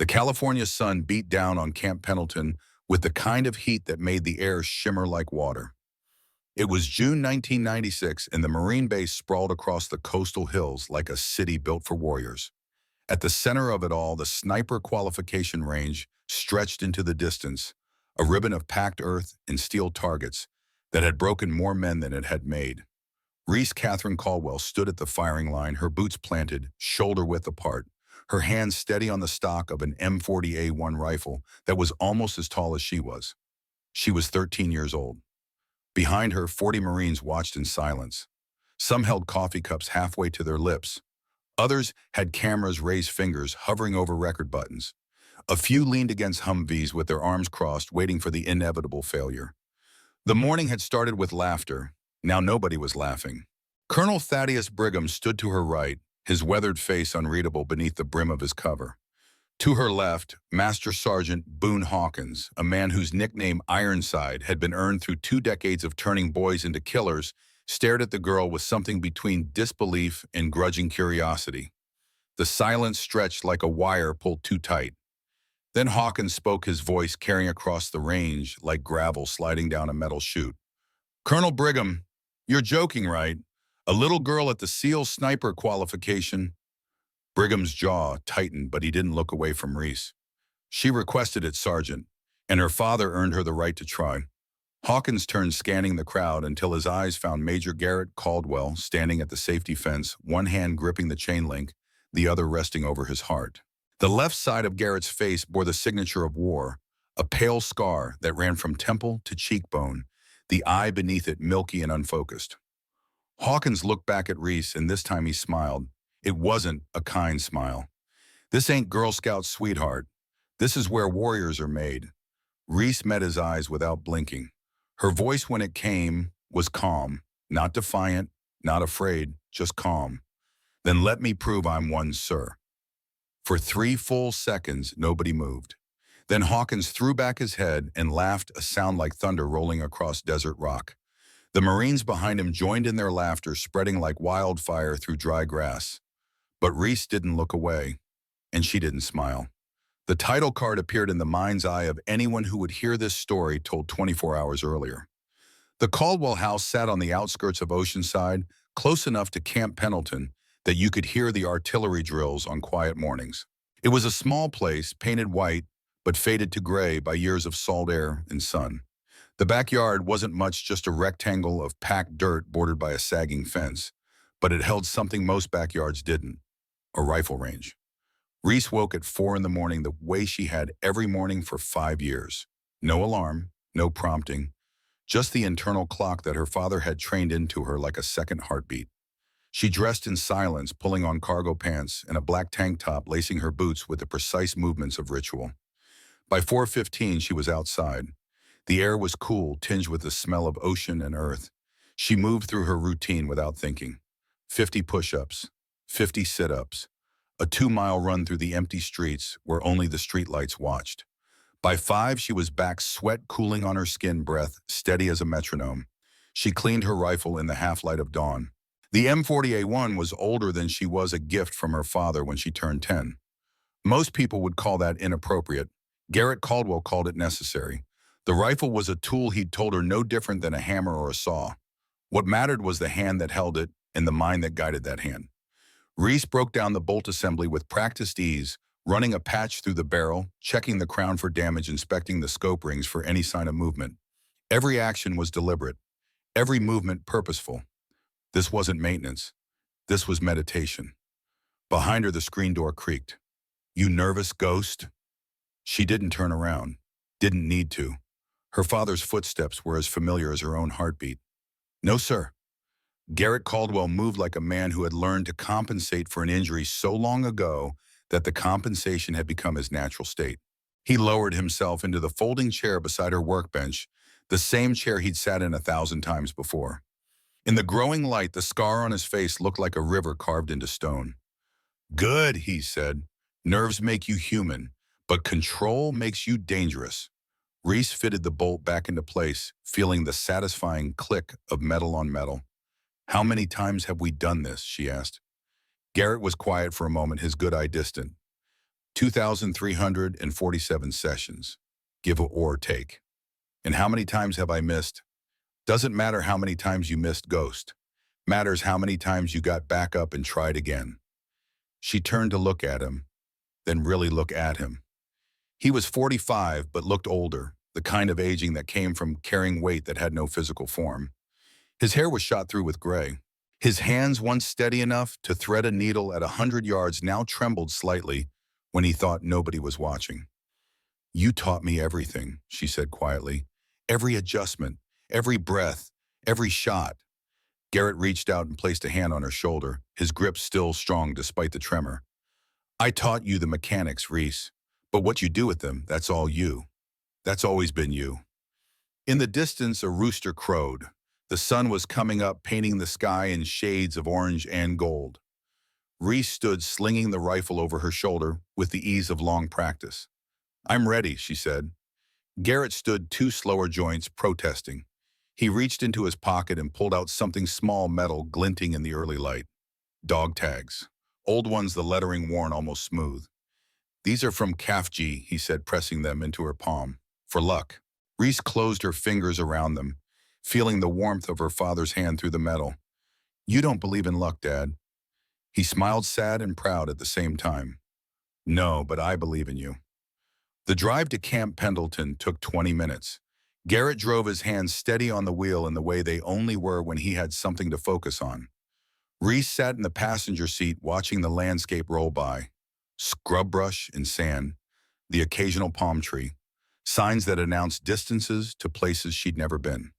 The California sun beat down on Camp Pendleton with the kind of heat that made the air shimmer like water. It was June 1996, and the Marine base sprawled across the coastal hills like a city built for warriors. At the center of it all, the sniper qualification range stretched into the distance, a ribbon of packed earth and steel targets that had broken more men than it had made. Reese Catherine Caldwell stood at the firing line, her boots planted, shoulder-width apart, her hands steady on the stock of an M40A1 rifle that was almost as tall as she was. She was 13 years old. Behind her, 40 Marines watched in silence. Some held coffee cups halfway to their lips. Others had cameras raised fingers hovering over record buttons. A few leaned against Humvees with their arms crossed, waiting for the inevitable failure. The morning had started with laughter. Now nobody was laughing. Colonel Thaddeus Brigham stood to her right, his weathered face unreadable beneath the brim of his cover. To her left, Master Sergeant Boone Hawkins, a man whose nickname Ironside had been earned through 2 decades of turning boys into killers, stared at the girl with something between disbelief and grudging curiosity. The silence stretched like a wire pulled too tight. Then Hawkins spoke, his voice carrying across the range like gravel sliding down a metal chute. "Colonel Brigham, you're joking, right? A little girl at the SEAL sniper qualification." Brigham's jaw tightened, but he didn't look away from Reese. "She requested it, Sergeant, and her father earned her the right to try." Hawkins turned, scanning the crowd until his eyes found Major Garrett Caldwell standing at the safety fence, one hand gripping the chain link, the other resting over his heart. The left side of Garrett's face bore the signature of war, a pale scar that ran from temple to cheekbone, the eye beneath it milky and unfocused. Hawkins looked back at Reese, and this time he smiled. It wasn't a kind smile. "This ain't Girl Scout, sweetheart. This is where warriors are made." Reese met his eyes without blinking. Her voice, when it came, was calm, not defiant, not afraid, just calm. "Then let me prove I'm one, sir." For 3 full seconds, nobody moved. Then Hawkins threw back his head and laughed, a sound like thunder rolling across desert rock. The Marines behind him joined in their laughter, spreading like wildfire through dry grass. But Reese didn't look away, and she didn't smile. The title card appeared in the mind's eye of anyone who would hear this story told 24 hours earlier. The Caldwell house sat on the outskirts of Oceanside, close enough to Camp Pendleton that you could hear the artillery drills on quiet mornings. It was a small place, painted white, but faded to gray by years of salt air and sun. The backyard wasn't much, just a rectangle of packed dirt bordered by a sagging fence, but it held something most backyards didn't: a rifle range. Reese woke at 4 in the morning the way she had every morning for 5 years. No alarm, no prompting, just the internal clock that her father had trained into her like a second heartbeat. She dressed in silence, pulling on cargo pants and a black tank top, lacing her boots with the precise movements of ritual. By 4:15, she was outside. The air was cool, tinged with the smell of ocean and earth. She moved through her routine without thinking. 50 push-ups, 50 sit-ups, a 2-mile run through the empty streets where only the streetlights watched. By 5, she was back, sweat cooling on her skin, breath steady as a metronome. She cleaned her rifle in the half-light of dawn. The M40A1 was older than she was, a gift from her father when she turned 10. Most people would call that inappropriate. Garrett Caldwell called it necessary. The rifle was a tool, he'd told her, no different than a hammer or a saw. What mattered was the hand that held it and the mind that guided that hand. Reese broke down the bolt assembly with practiced ease, running a patch through the barrel, checking the crown for damage, inspecting the scope rings for any sign of movement. Every action was deliberate, every movement purposeful. This wasn't maintenance. This was meditation. Behind her, the screen door creaked. "You nervous, Ghost?" She didn't turn around. Didn't need to. Her father's footsteps were as familiar as her own heartbeat. "No, sir." Garrett Caldwell moved like a man who had learned to compensate for an injury so long ago that the compensation had become his natural state. He lowered himself into the folding chair beside her workbench, the same chair he'd sat in 1,000 times before. In the growing light, the scar on his face looked like a river carved into stone. "Good," he said. "Nerves make you human, but control makes you dangerous." Reese fitted the bolt back into place, feeling the satisfying click of metal on metal. "How many times have we done this?" she asked. Garrett was quiet for a moment, his good eye distant. 2,347 sessions. Give or take. And how many times have I missed? Doesn't matter how many times you missed Ghost. Matters how many times you got back up and tried again. She turned to look at him, then really look at him. He was 45 but looked older, the kind of aging that came from carrying weight that had no physical form. His hair was shot through with gray. His hands, once steady enough to thread a needle at 100 yards, now trembled slightly when he thought nobody was watching. "You taught me everything," she said quietly. "Every adjustment, every breath, every shot." Garrett reached out and placed a hand on her shoulder, his grip still strong despite the tremor. "I taught you the mechanics, Reese. But what you do with them, that's all you. That's always been you." In the distance, a rooster crowed. The sun was coming up, painting the sky in shades of orange and gold. Reese stood slinging the rifle over her shoulder with the ease of long practice. "I'm ready," she said. Garrett stood two slower joints, protesting. He reached into his pocket and pulled out something small, metal, glinting in the early light. Dog tags. Old ones, the lettering worn almost smooth. "These are from Kafji," he said, pressing them into her palm. "For luck." Reese closed her fingers around them, feeling the warmth of her father's hand through the metal. "You don't believe in luck, Dad." He smiled, sad and proud at the same time. "No, but I believe in you." The drive to Camp Pendleton took 20 minutes. Garrett drove his hands steady on the wheel in the way they only were when he had something to focus on. Reese sat in the passenger seat watching the landscape roll by. Scrub brush and sand, the occasional palm tree, signs that announced distances to places she'd never been.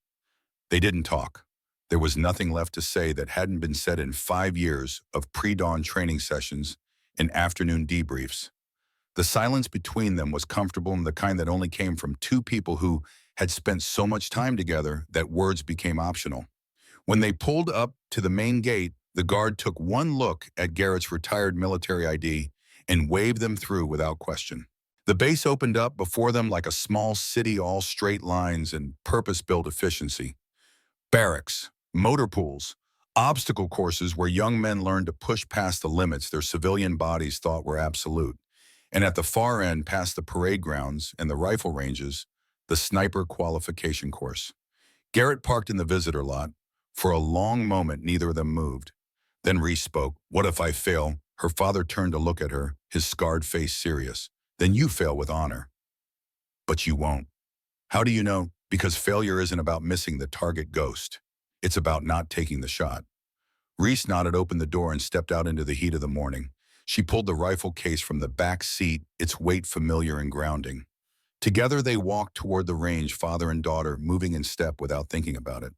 They didn't talk. There was nothing left to say that hadn't been said in 5 years of pre-dawn training sessions and afternoon debriefs. The silence between them was comfortable and the kind that only came from two people who had spent so much time together that words became optional. When they pulled up to the main gate, the guard took one look at Garrett's retired military ID and waved them through without question. The base opened up before them like a small city, all straight lines and purpose-built efficiency. Barracks, motor pools, obstacle courses where young men learned to push past the limits their civilian bodies thought were absolute. And at the far end, past the parade grounds and the rifle ranges, the sniper qualification course. Garrett parked in the visitor lot. For a long moment, neither of them moved. Then Reese spoke. "What if I fail?" Her father turned to look at her, his scarred face serious. "Then you fail with honor." "But you won't." "How do you know?" "Because failure isn't about missing the target, Ghost. It's about not taking the shot." Reese nodded, opened the door, and stepped out into the heat of the morning. She pulled the rifle case from the back seat, its weight familiar and grounding. Together they walked toward the range, father and daughter, moving in step without thinking about it.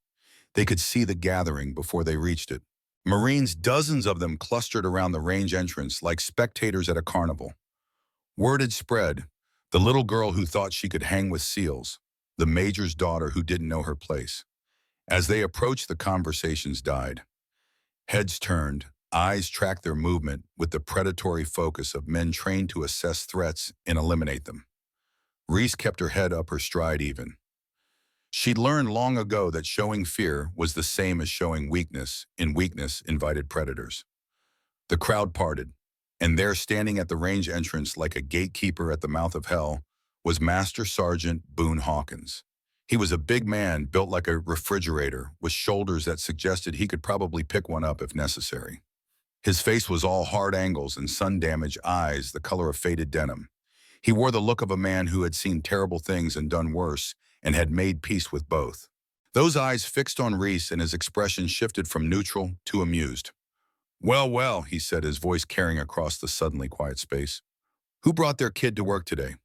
They could see the gathering before they reached it. Marines, dozens of them, clustered around the range entrance like spectators at a carnival. Word had spread. The little girl who thought she could hang with SEALs. The major's daughter who didn't know her place. As they approached, the conversations died. Heads turned, eyes tracked their movement with the predatory focus of men trained to assess threats and eliminate them. Reese kept her head up, her stride even. She'd learned long ago that showing fear was the same as showing weakness, and weakness invited predators. The crowd parted, and there, standing at the range entrance like a gatekeeper at the mouth of hell, was Master Sergeant Boone Hawkins. He was a big man, built like a refrigerator, with shoulders that suggested he could probably pick one up if necessary. His face was all hard angles and sun-damaged eyes the color of faded denim. He wore the look of a man who had seen terrible things and done worse, and had made peace with both. Those eyes fixed on Reese, and his expression shifted from neutral to amused. "Well, well," he said, his voice carrying across the suddenly quiet space. "Who brought their kid to work today?"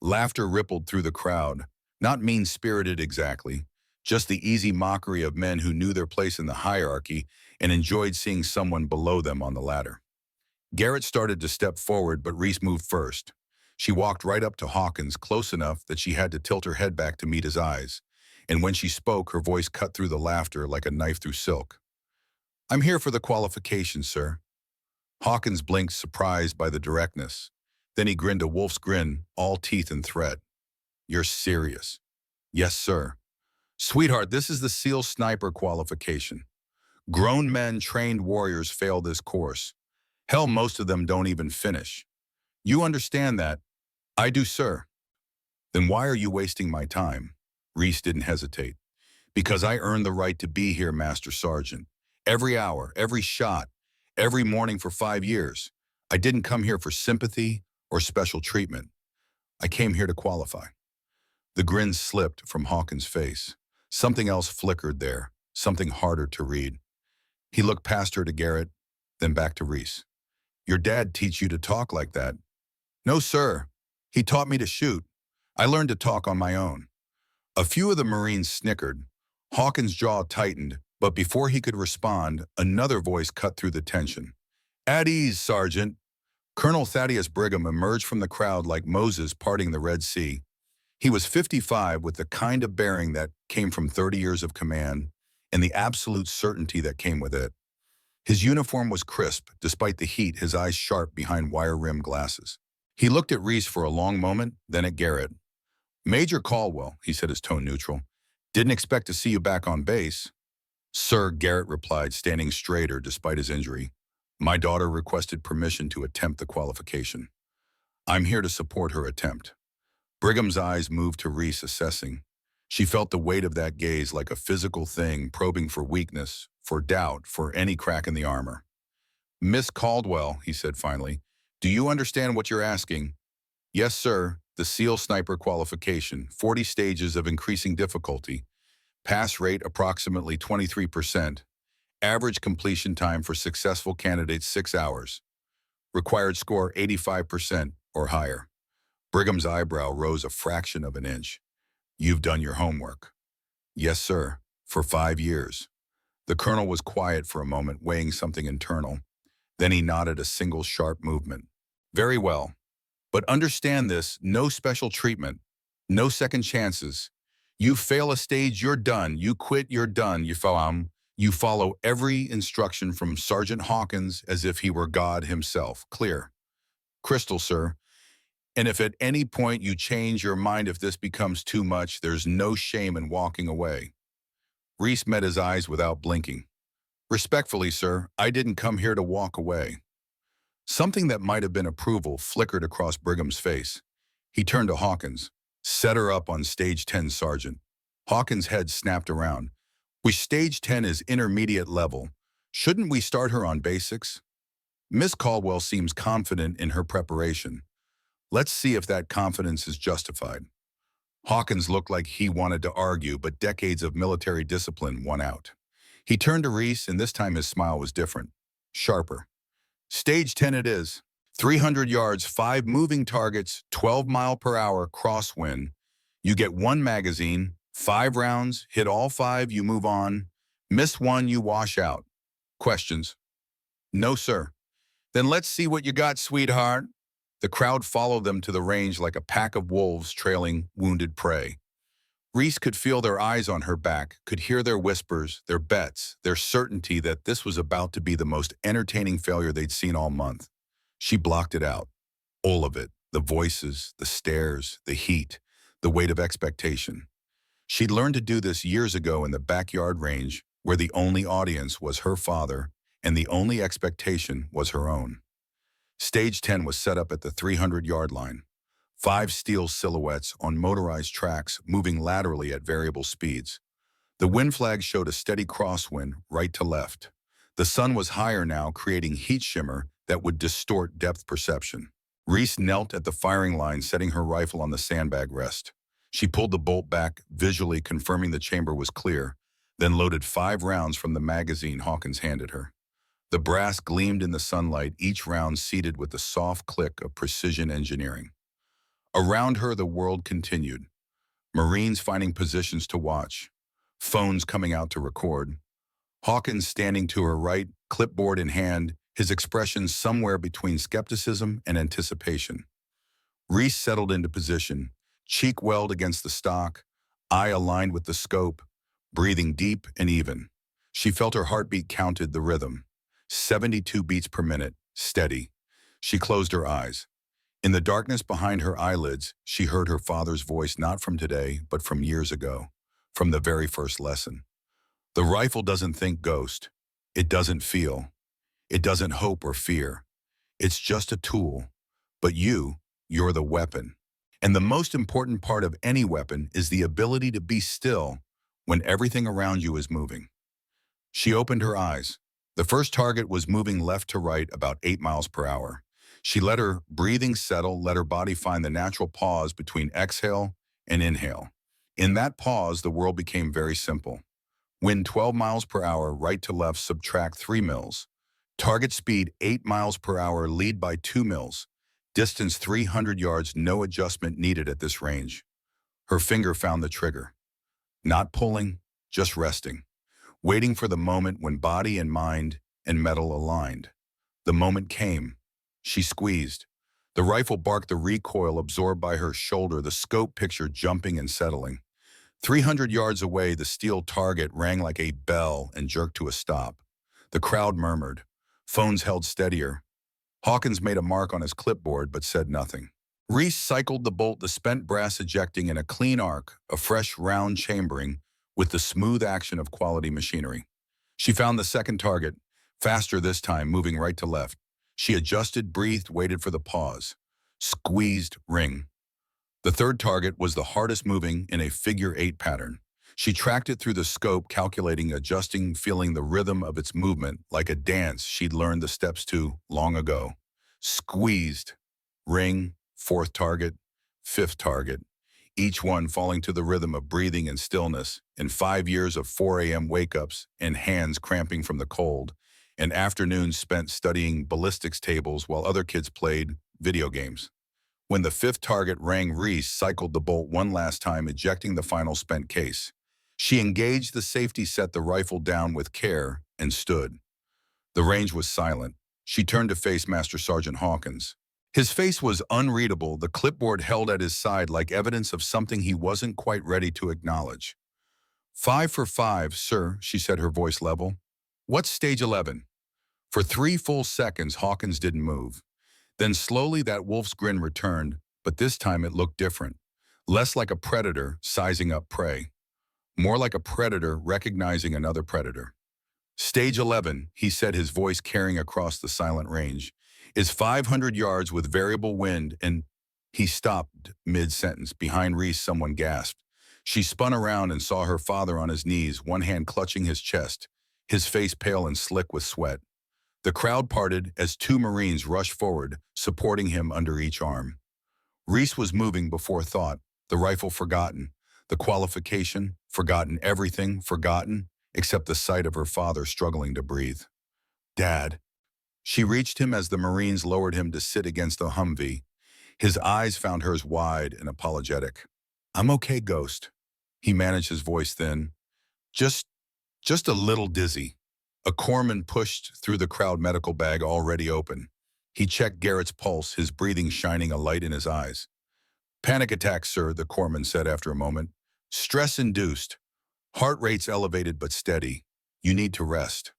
Laughter rippled through the crowd, not mean-spirited exactly, just the easy mockery of men who knew their place in the hierarchy and enjoyed seeing someone below them on the ladder. Garrett started to step forward, but Reese moved first. She walked right up to Hawkins, close enough that she had to tilt her head back to meet his eyes, and when she spoke, her voice cut through the laughter like a knife through silk. "I'm here for the qualifications, sir." Hawkins blinked, surprised by the directness. Then he grinned a wolf's grin, all teeth and threat. "You're serious?" "Yes, sir." "Sweetheart, this is the SEAL sniper qualification. Grown men, trained warriors fail this course. Hell, most of them don't even finish. You understand that? I do, sir. Then why are you wasting my time? Reese didn't hesitate. Because I earned the right to be here, Master Sergeant. Every hour, every shot, every morning for 5 years. I didn't come here for sympathy or special treatment. I came here to qualify. The grin slipped from Hawkins' face. Something else flickered there, something harder to read. He looked past her to Garrett, then back to Reese. Your dad teach you to talk like that? No, sir. He taught me to shoot. I learned to talk on my own. A few of the Marines snickered. Hawkins' jaw tightened, but before he could respond, another voice cut through the tension. At ease, Sergeant. Colonel Thaddeus Brigham emerged from the crowd like Moses parting the Red Sea. He was 55 with the kind of bearing that came from 30 years of command and the absolute certainty that came with it. His uniform was crisp, despite the heat, his eyes sharp behind wire-rimmed glasses. He looked at Reese for a long moment, then at Garrett. Major Caldwell, he said, his tone neutral. Didn't expect to see you back on base. Sir, Garrett replied, standing straighter despite his injury. My daughter requested permission to attempt the qualification. I'm here to support her attempt. Brigham's eyes moved to Reese, assessing. She felt the weight of that gaze like a physical thing, probing for weakness, for doubt, for any crack in the armor. Miss Caldwell, he said finally, do you understand what you're asking? Yes, sir. The SEAL sniper qualification, 40 stages of increasing difficulty. Pass rate approximately 23%. Average completion time for successful candidates 6 hours. Required score 85% or higher. Brigham's eyebrow rose a fraction of an inch. You've done your homework. Yes, sir. For 5 years. The colonel was quiet for a moment, weighing something internal. Then he nodded a single sharp movement. Very well. But understand this, no special treatment, no second chances. You fail a stage, you're done. You quit, you're done. You follow every instruction from Sergeant Hawkins as if he were God himself. Clear. Crystal, sir. And if at any point you change your mind, if this becomes too much, there's no shame in walking away. Reese met his eyes without blinking. Respectfully, sir, I didn't come here to walk away. Something that might have been approval flickered across Brigham's face. He turned to Hawkins. Set her up on stage 10, Sergeant. Hawkins' head snapped around. Which stage 10 is intermediate level. Shouldn't we start her on basics? Miss Caldwell seems confident in her preparation. Let's see if that confidence is justified. Hawkins looked like he wanted to argue, but decades of military discipline won out. He turned to Reese, and this time his smile was different, sharper. Stage 10 it is. 300 yards, 5 moving targets, 12 mile per hour crosswind. You get 1 magazine, 5 rounds, hit all 5, you move on. Miss 1, you wash out. Questions? No, sir. Then let's see what you got, sweetheart. The crowd followed them to the range like a pack of wolves trailing wounded prey. Reese could feel their eyes on her back, could hear their whispers, their bets, their certainty that this was about to be the most entertaining failure they'd seen all month. She blocked it out. All of it. The voices, the stares, the heat, the weight of expectation. She'd learned to do this years ago in the backyard range, where the only audience was her father and the only expectation was her own. Stage 10 was set up at the 300-yard line. 5 steel silhouettes on motorized tracks moving laterally at variable speeds. The wind flag showed a steady crosswind right to left. The sun was higher now, creating heat shimmer that would distort depth perception. Reese knelt at the firing line, setting her rifle on the sandbag rest. She pulled the bolt back, visually confirming the chamber was clear, then loaded 5 rounds from the magazine Hawkins handed her. The brass gleamed in the sunlight, each round seated with the soft click of precision engineering. Around her, the world continued. Marines finding positions to watch. Phones coming out to record. Hawkins standing to her right, clipboard in hand, his expression somewhere between skepticism and anticipation. Reese settled into position, cheek welled against the stock, eye aligned with the scope, breathing deep and even. She felt her heartbeat counted the rhythm. 72 beats per minute, steady. She closed her eyes. In the darkness behind her eyelids, she heard her father's voice, not from today, but from years ago, from the very first lesson. The rifle doesn't think ghost. It doesn't feel. It doesn't hope or fear. It's just a tool. But you're the weapon. And the most important part of any weapon is the ability to be still when everything around you is moving. She opened her eyes. The first target was moving left to right about 8 miles per hour. She let her breathing settle, let her body find the natural pause between exhale and inhale. In that pause, the world became very simple. Wind 12 miles per hour, right to left, subtract 3 mils. Target speed 8 miles per hour, lead by 2 mils. Distance 300 yards, no adjustment needed at this range. Her finger found the trigger. Not pulling, just resting. Waiting for the moment when body and mind and metal aligned. The moment came. She squeezed. The rifle barked, the recoil absorbed by her shoulder, the scope picture jumping and settling. 300 yards away, the steel target rang like a bell and jerked to a stop. The crowd murmured. Phones held steadier. Hawkins made a mark on his clipboard but said nothing. Reese cycled the bolt, the spent brass ejecting in a clean arc, a fresh round chambering with the smooth action of quality machinery. She found the second target, faster this time, moving right to left. She adjusted, breathed, waited for the pause. Squeezed, ring. The third target was the hardest moving in a figure-8 pattern. She tracked it through the scope, calculating, adjusting, feeling the rhythm of its movement like a dance she'd learned the steps to long ago. Squeezed, ring, fourth target, fifth target, each one falling to the rhythm of breathing and stillness, in 5 years of 4 a.m. wake-ups and hands cramping from the cold, and afternoons spent studying ballistics tables while other kids played video games. When the fifth target rang, Reese cycled the bolt one last time, ejecting the final spent case. She engaged the safety, set the rifle down with care, and stood. The range was silent. She turned to face Master Sergeant Hawkins. His face was unreadable, the clipboard held at his side like evidence of something he wasn't quite ready to acknowledge. 5 for 5, sir, she said, her voice level. What's stage 11? For 3 full seconds, Hawkins didn't move. Then slowly that wolf's grin returned, but this time it looked different. Less like a predator sizing up prey. More like a predator recognizing another predator. Stage 11, he said, his voice carrying across the silent range, is 500 yards with variable wind, and he stopped mid-sentence. Behind Reese, someone gasped. She spun around and saw her father on his knees, one hand clutching his chest, his face pale and slick with sweat. The crowd parted as 2 Marines rushed forward, supporting him under each arm. Reese was moving before thought, the rifle forgotten, the qualification forgotten, everything forgotten, except the sight of her father struggling to breathe. Dad. She reached him as the Marines lowered him to sit against the Humvee. His eyes found hers wide and apologetic. I'm okay, Ghost. He managed, his voice thin. Just a little dizzy. A corpsman pushed through the crowd, medical bag already open. He checked Garrett's pulse, his breathing shining a light in his eyes. Panic attack, sir, the corpsman said after a moment. Stress-induced. Heart rate's elevated but steady. You need to rest.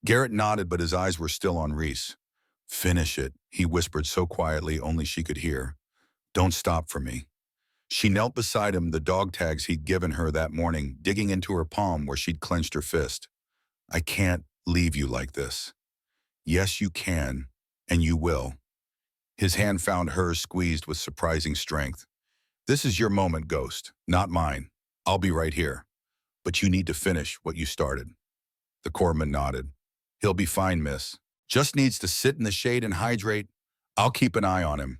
Garrett nodded, but his eyes were still on Reese. Finish it, he whispered so quietly only she could hear. Don't stop for me. She knelt beside him, the dog tags he'd given her that morning digging into her palm where she'd clenched her fist. I can't leave you like this. Yes, you can, and you will. His hand found hers, squeezed with surprising strength. This is your moment, Ghost, not mine. I'll be right here. But you need to finish what you started. The corpsman nodded. He'll be fine, miss. Just needs to sit in the shade and hydrate. I'll keep an eye on him.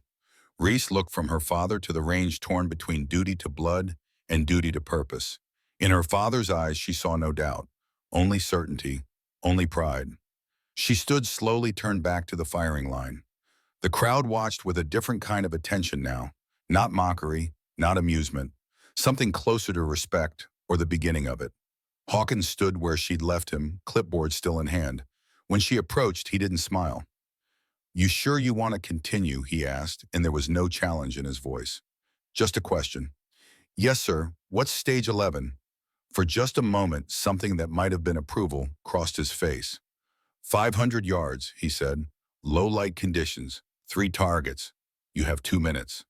Reese looked from her father to the range, torn between duty to blood and duty to purpose. In her father's eyes, she saw no doubt. Only certainty, only pride. She stood slowly, turned back to the firing line. The crowd watched with a different kind of attention now. Not mockery, not amusement. Something closer to respect, or the beginning of it. Hawkins stood where she'd left him, clipboard still in hand. When she approached, he didn't smile. You sure you want to continue, he asked, and there was no challenge in his voice. Just a question. Yes, sir. What's stage 11? For just a moment, something that might have been approval crossed his face. 500 yards, he said. Low light conditions. 3 targets. You have 2 minutes.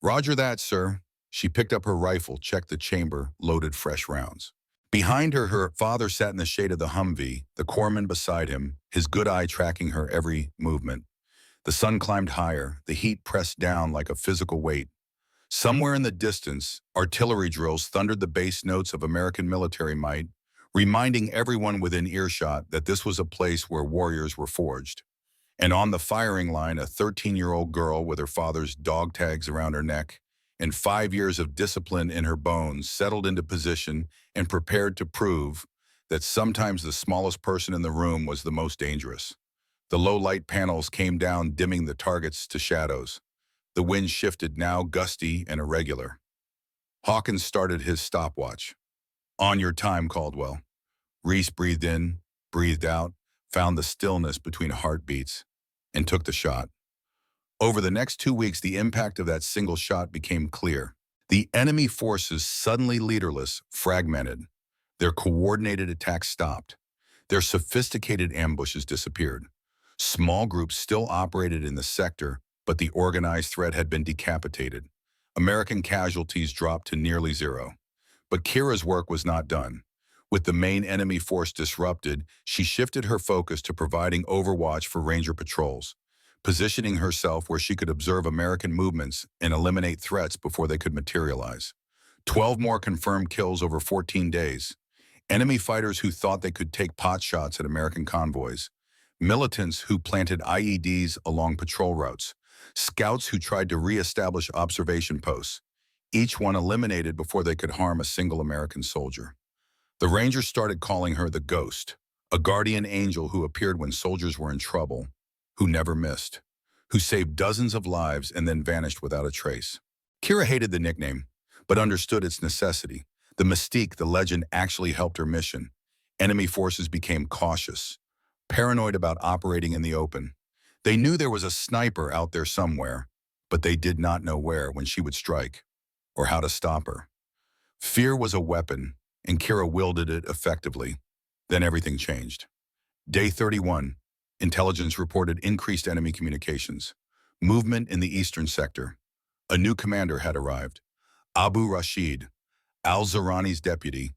Roger that, sir. She picked up her rifle, checked the chamber, loaded fresh rounds. Behind her, her father sat in the shade of the Humvee, the corpsman beside him, his good eye tracking her every movement. The sun climbed higher, the heat pressed down like a physical weight. Somewhere in the distance, artillery drills thundered the bass notes of American military might, reminding everyone within earshot that this was a place where warriors were forged. And on the firing line, a 13-year-old girl with her father's dog tags around her neck and 5 years of discipline in her bones settled into position and prepared to prove that sometimes the smallest person in the room was the most dangerous. The low light panels came down, dimming the targets to shadows. The wind shifted, now gusty and irregular. Hawkins started his stopwatch. "On your time, Caldwell." Reese breathed in, breathed out, found the stillness between heartbeats, and took the shot. Over the next 2 weeks, the impact of that single shot became clear. The enemy forces, suddenly leaderless, fragmented. Their coordinated attacks stopped. Their sophisticated ambushes disappeared. Small groups still operated in the sector, but the organized threat had been decapitated. American casualties dropped to nearly zero. But Kira's work was not done. With the main enemy force disrupted, she shifted her focus to providing overwatch for Ranger patrols, positioning herself where she could observe American movements and eliminate threats before they could materialize. 12 more confirmed kills over 14 days. Enemy fighters who thought they could take pot shots at American convoys. Militants who planted IEDs along patrol routes. Scouts who tried to re-establish observation posts. Each one eliminated before they could harm a single American soldier. The Rangers started calling her the Ghost, a guardian angel who appeared when soldiers were in trouble, who never missed, who saved dozens of lives and then vanished without a trace. Kira hated the nickname, but understood its necessity. The mystique, the legend, actually helped her mission. Enemy forces became cautious, paranoid about operating in the open. They knew there was a sniper out there somewhere, but they did not know where, when she would strike, or how to stop her. Fear was a weapon, and Kira wielded it effectively. Then everything changed. Day 31, intelligence reported increased enemy communications. Movement in the eastern sector. A new commander had arrived. Abu Rashid, al-Zawrani's deputy,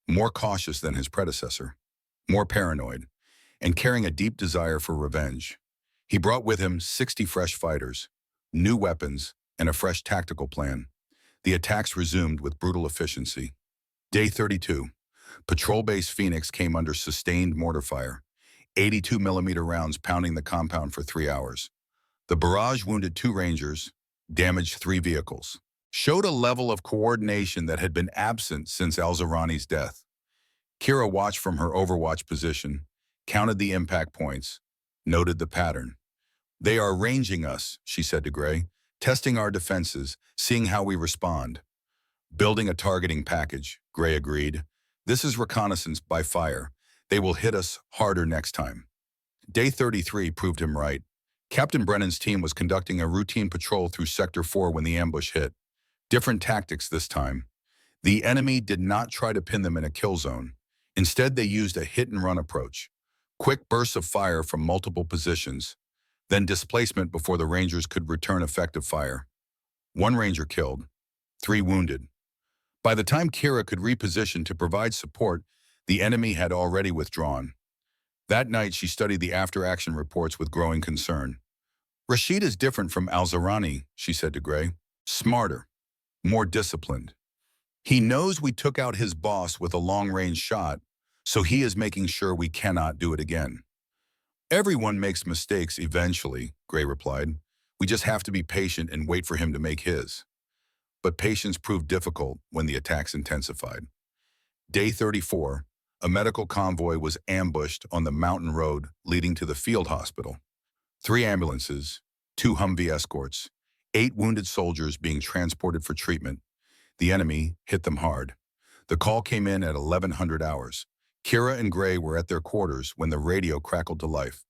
more cautious than his predecessor, more paranoid, and carrying a deep desire for revenge. He brought with him 60 fresh fighters, new weapons, and a fresh tactical plan. The attacks resumed with brutal efficiency. Day 32. Patrol Base Phoenix came under sustained mortar fire, 82mm rounds pounding the compound for 3 hours. The barrage wounded 2 Rangers, damaged 3 vehicles, showed a level of coordination that had been absent since al-Zawrani's death. Kira watched from her overwatch position, counted the impact points, noted the pattern. "They are ranging us," she said to Gray, "testing our defenses, seeing how we respond." "Building a targeting package," Gray agreed. "This is reconnaissance by fire. They will hit us harder next time." Day 33 proved him right. Captain Brennan's team was conducting a routine patrol through Sector 4 when the ambush hit. Different tactics this time. The enemy did not try to pin them in a kill zone. Instead, they used a hit-and-run approach. Quick bursts of fire from multiple positions, then displacement before the Rangers could return effective fire. 1 Ranger killed, 3 wounded. By the time Kira could reposition to provide support, the enemy had already withdrawn. That night, she studied the after-action reports with growing concern. "Rashid is different from al-Zawrani," she said to Gray. "Smarter, more disciplined. He knows we took out his boss with a long-range shot, so he is making sure we cannot do it again." "Everyone makes mistakes eventually," Gray replied. "We just have to be patient and wait for him to make his." But patience proved difficult when the attacks intensified. Day 34, a medical convoy was ambushed on the mountain road leading to the field hospital. 3 ambulances, 2 Humvee escorts, 8 wounded soldiers being transported for treatment. The enemy hit them hard. The call came in at 1100 hours. Kira and Gray were at their quarters when the radio crackled to life.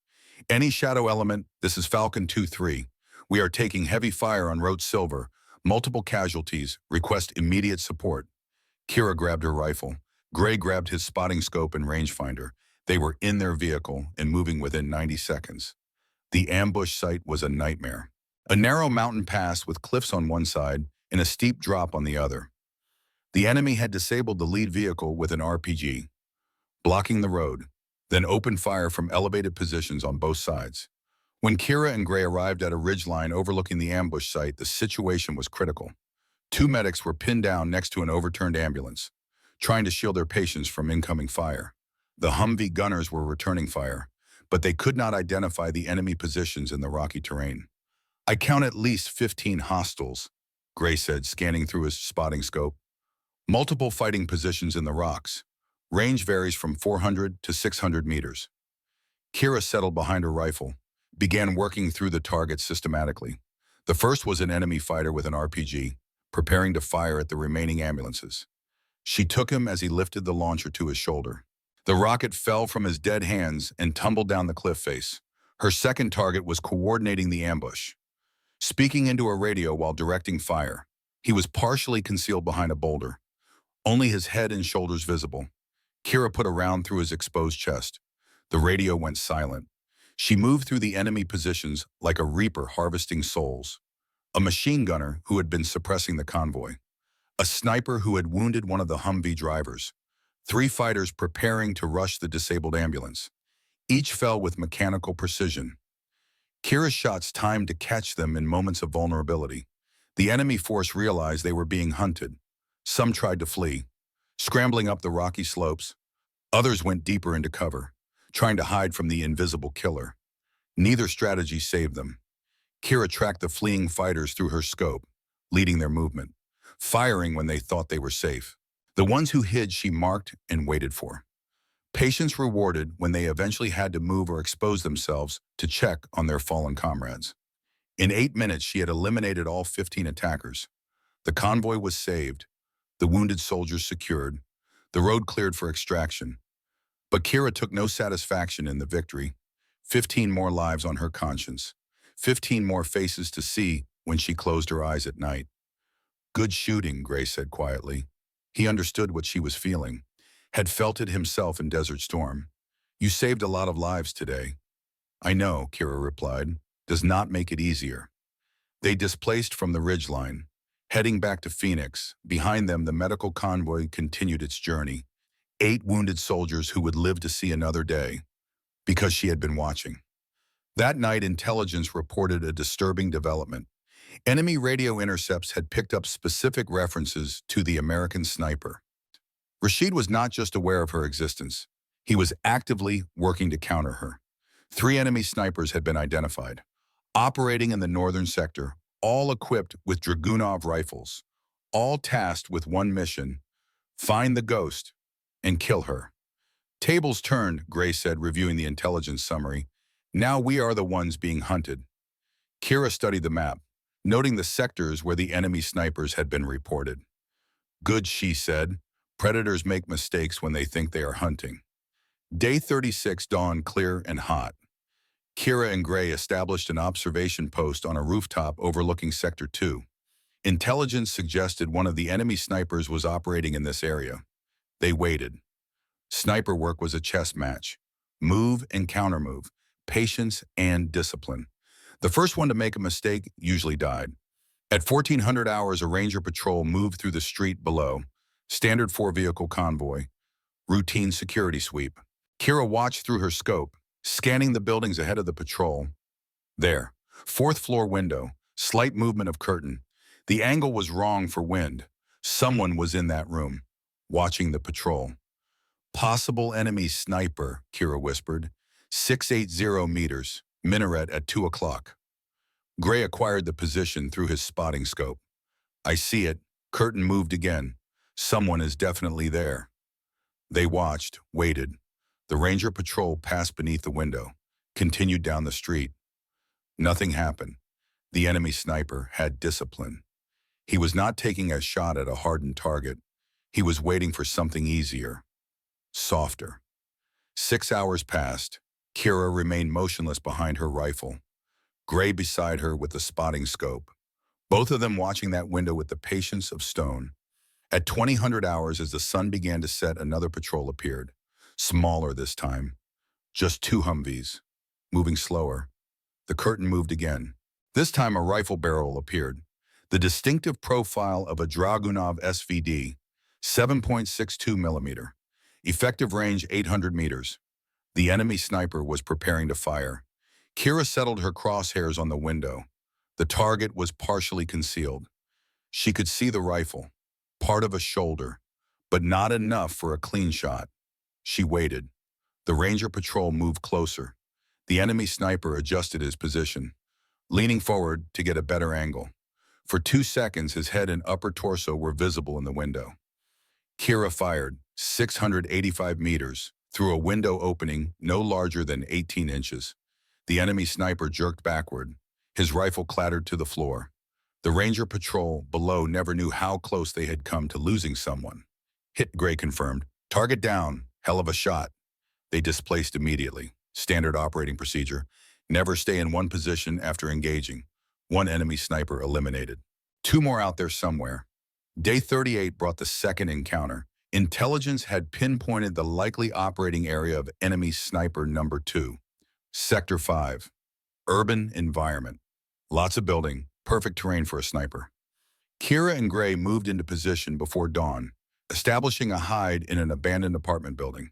"Any shadow element, this is Falcon 2-3. We are taking heavy fire on Rote Silver. Multiple casualties, request immediate support." Kira grabbed her rifle. Gray grabbed his spotting scope and rangefinder. They were in their vehicle and moving within 90 seconds. The ambush site was a nightmare. A narrow mountain pass with cliffs on one side and a steep drop on the other. The enemy had disabled the lead vehicle with an RPG, blocking the road, then opened fire from elevated positions on both sides. When Kira and Gray arrived at a ridgeline overlooking the ambush site, the situation was critical. Two medics were pinned down next to an overturned ambulance, trying to shield their patients from incoming fire. The Humvee gunners were returning fire, but they could not identify the enemy positions in the rocky terrain. "I count at least 15 hostiles," Gray said, scanning through his spotting scope. "Multiple fighting positions in the rocks. Range varies from 400 to 600 meters." Kira settled behind her rifle, began working through the targets systematically. The first was an enemy fighter with an RPG, preparing to fire at the remaining ambulances. She took him as he lifted the launcher to his shoulder. The rocket fell from his dead hands and tumbled down the cliff face. Her second target was coordinating the ambush, speaking into a radio while directing fire. He was partially concealed behind a boulder, only his head and shoulders visible. Kira put a round through his exposed chest. The radio went silent. She moved through the enemy positions like a reaper harvesting souls. A machine gunner who had been suppressing the convoy. A sniper who had wounded one of the Humvee drivers. 3 fighters preparing to rush the disabled ambulance. Each fell with mechanical precision. Kira's shots timed to catch them in moments of vulnerability. The enemy force realized they were being hunted. Some tried to flee, scrambling up the rocky slopes. Others went deeper into cover, trying to hide from the invisible killer. Neither strategy saved them. Kira tracked the fleeing fighters through her scope, leading their movement, firing when they thought they were safe. The ones who hid she marked and waited for. Patience rewarded when they eventually had to move or expose themselves to check on their fallen comrades. In 8 minutes, she had eliminated all 15 attackers. The convoy was saved, the wounded soldiers secured, the road cleared for extraction. But Kira took no satisfaction in the victory. 15 more lives on her conscience. 15 more faces to see when she closed her eyes at night. "Good shooting," Gray said quietly. He understood what she was feeling, had felt it himself in Desert Storm. "You saved a lot of lives today." "I know," Kira replied. "Does not make it easier." They displaced from the ridgeline, heading back to Phoenix. Behind them, the medical convoy continued its journey. 8 wounded soldiers who would live to see another day, because she had been watching. That night, intelligence reported a disturbing development. Enemy radio intercepts had picked up specific references to the American sniper. Rashid was not just aware of her existence. He was actively working to counter her. 3 enemy snipers had been identified, operating in the northern sector, all equipped with Dragunov rifles, all tasked with one mission: find the ghost and kill her. "Tables turned," Gray said, reviewing the intelligence summary. "Now we are the ones being hunted." Kira studied the map, noting the sectors where the enemy snipers had been reported. "Good," she said. "Predators make mistakes when they think they are hunting." Day 36 dawned clear and hot. Kira and Gray established an observation post on a rooftop overlooking Sector 2. Intelligence suggested one of the enemy snipers was operating in this area. They waited. Sniper work was a chess match. Move and countermove, patience and discipline. The first one to make a mistake usually died. At 1400 hours, a ranger patrol moved through the street below. Standard 4-vehicle convoy. Routine security sweep. Kira watched through her scope, scanning the buildings ahead of the patrol. There, 4th floor window, slight movement of curtain. The angle was wrong for wind. Someone was in that room, watching the patrol. "Possible enemy sniper," Kira whispered. 680 meters, minaret at 2 o'clock. Gray acquired the position through his spotting scope. "I see it." Curtain moved again. "Someone is definitely there." They watched, waited. The ranger patrol passed beneath the window, continued down the street. Nothing happened. The enemy sniper had discipline. He was not taking a shot at a hardened target. He was waiting for something easier, softer. 6 hours passed. Kira remained motionless behind her rifle, Gray beside her with the spotting scope, both of them watching that window with the patience of stone. At 2000 hours, as the sun began to set, another patrol appeared, smaller this time. Just 2 Humvees, moving slower. The curtain moved again. This time a rifle barrel appeared, the distinctive profile of a Dragunov SVD, 7.62 millimeter. Effective range 800 meters. The enemy sniper was preparing to fire. Kira settled her crosshairs on the window. The target was partially concealed. She could see the rifle, part of a shoulder, but not enough for a clean shot. She waited. The Ranger patrol moved closer. The enemy sniper adjusted his position, leaning forward to get a better angle. For 2 seconds, his head and upper torso were visible in the window. Kira fired 685 meters through a window opening no larger than 18 inches. The enemy sniper jerked backward. His rifle clattered to the floor. The Ranger patrol below never knew how close they had come to losing someone. Hit, Gray confirmed. Target down. Hell of a shot. They displaced immediately. Standard operating procedure. Never stay in one position after engaging. One enemy sniper eliminated. 2 more out there somewhere. Day 38 brought the second encounter. Intelligence had pinpointed the likely operating area of enemy sniper number 2. Sector 5. Urban environment. Lots of building. Perfect terrain for a sniper. Kira and Gray moved into position before dawn, establishing a hide in an abandoned apartment building.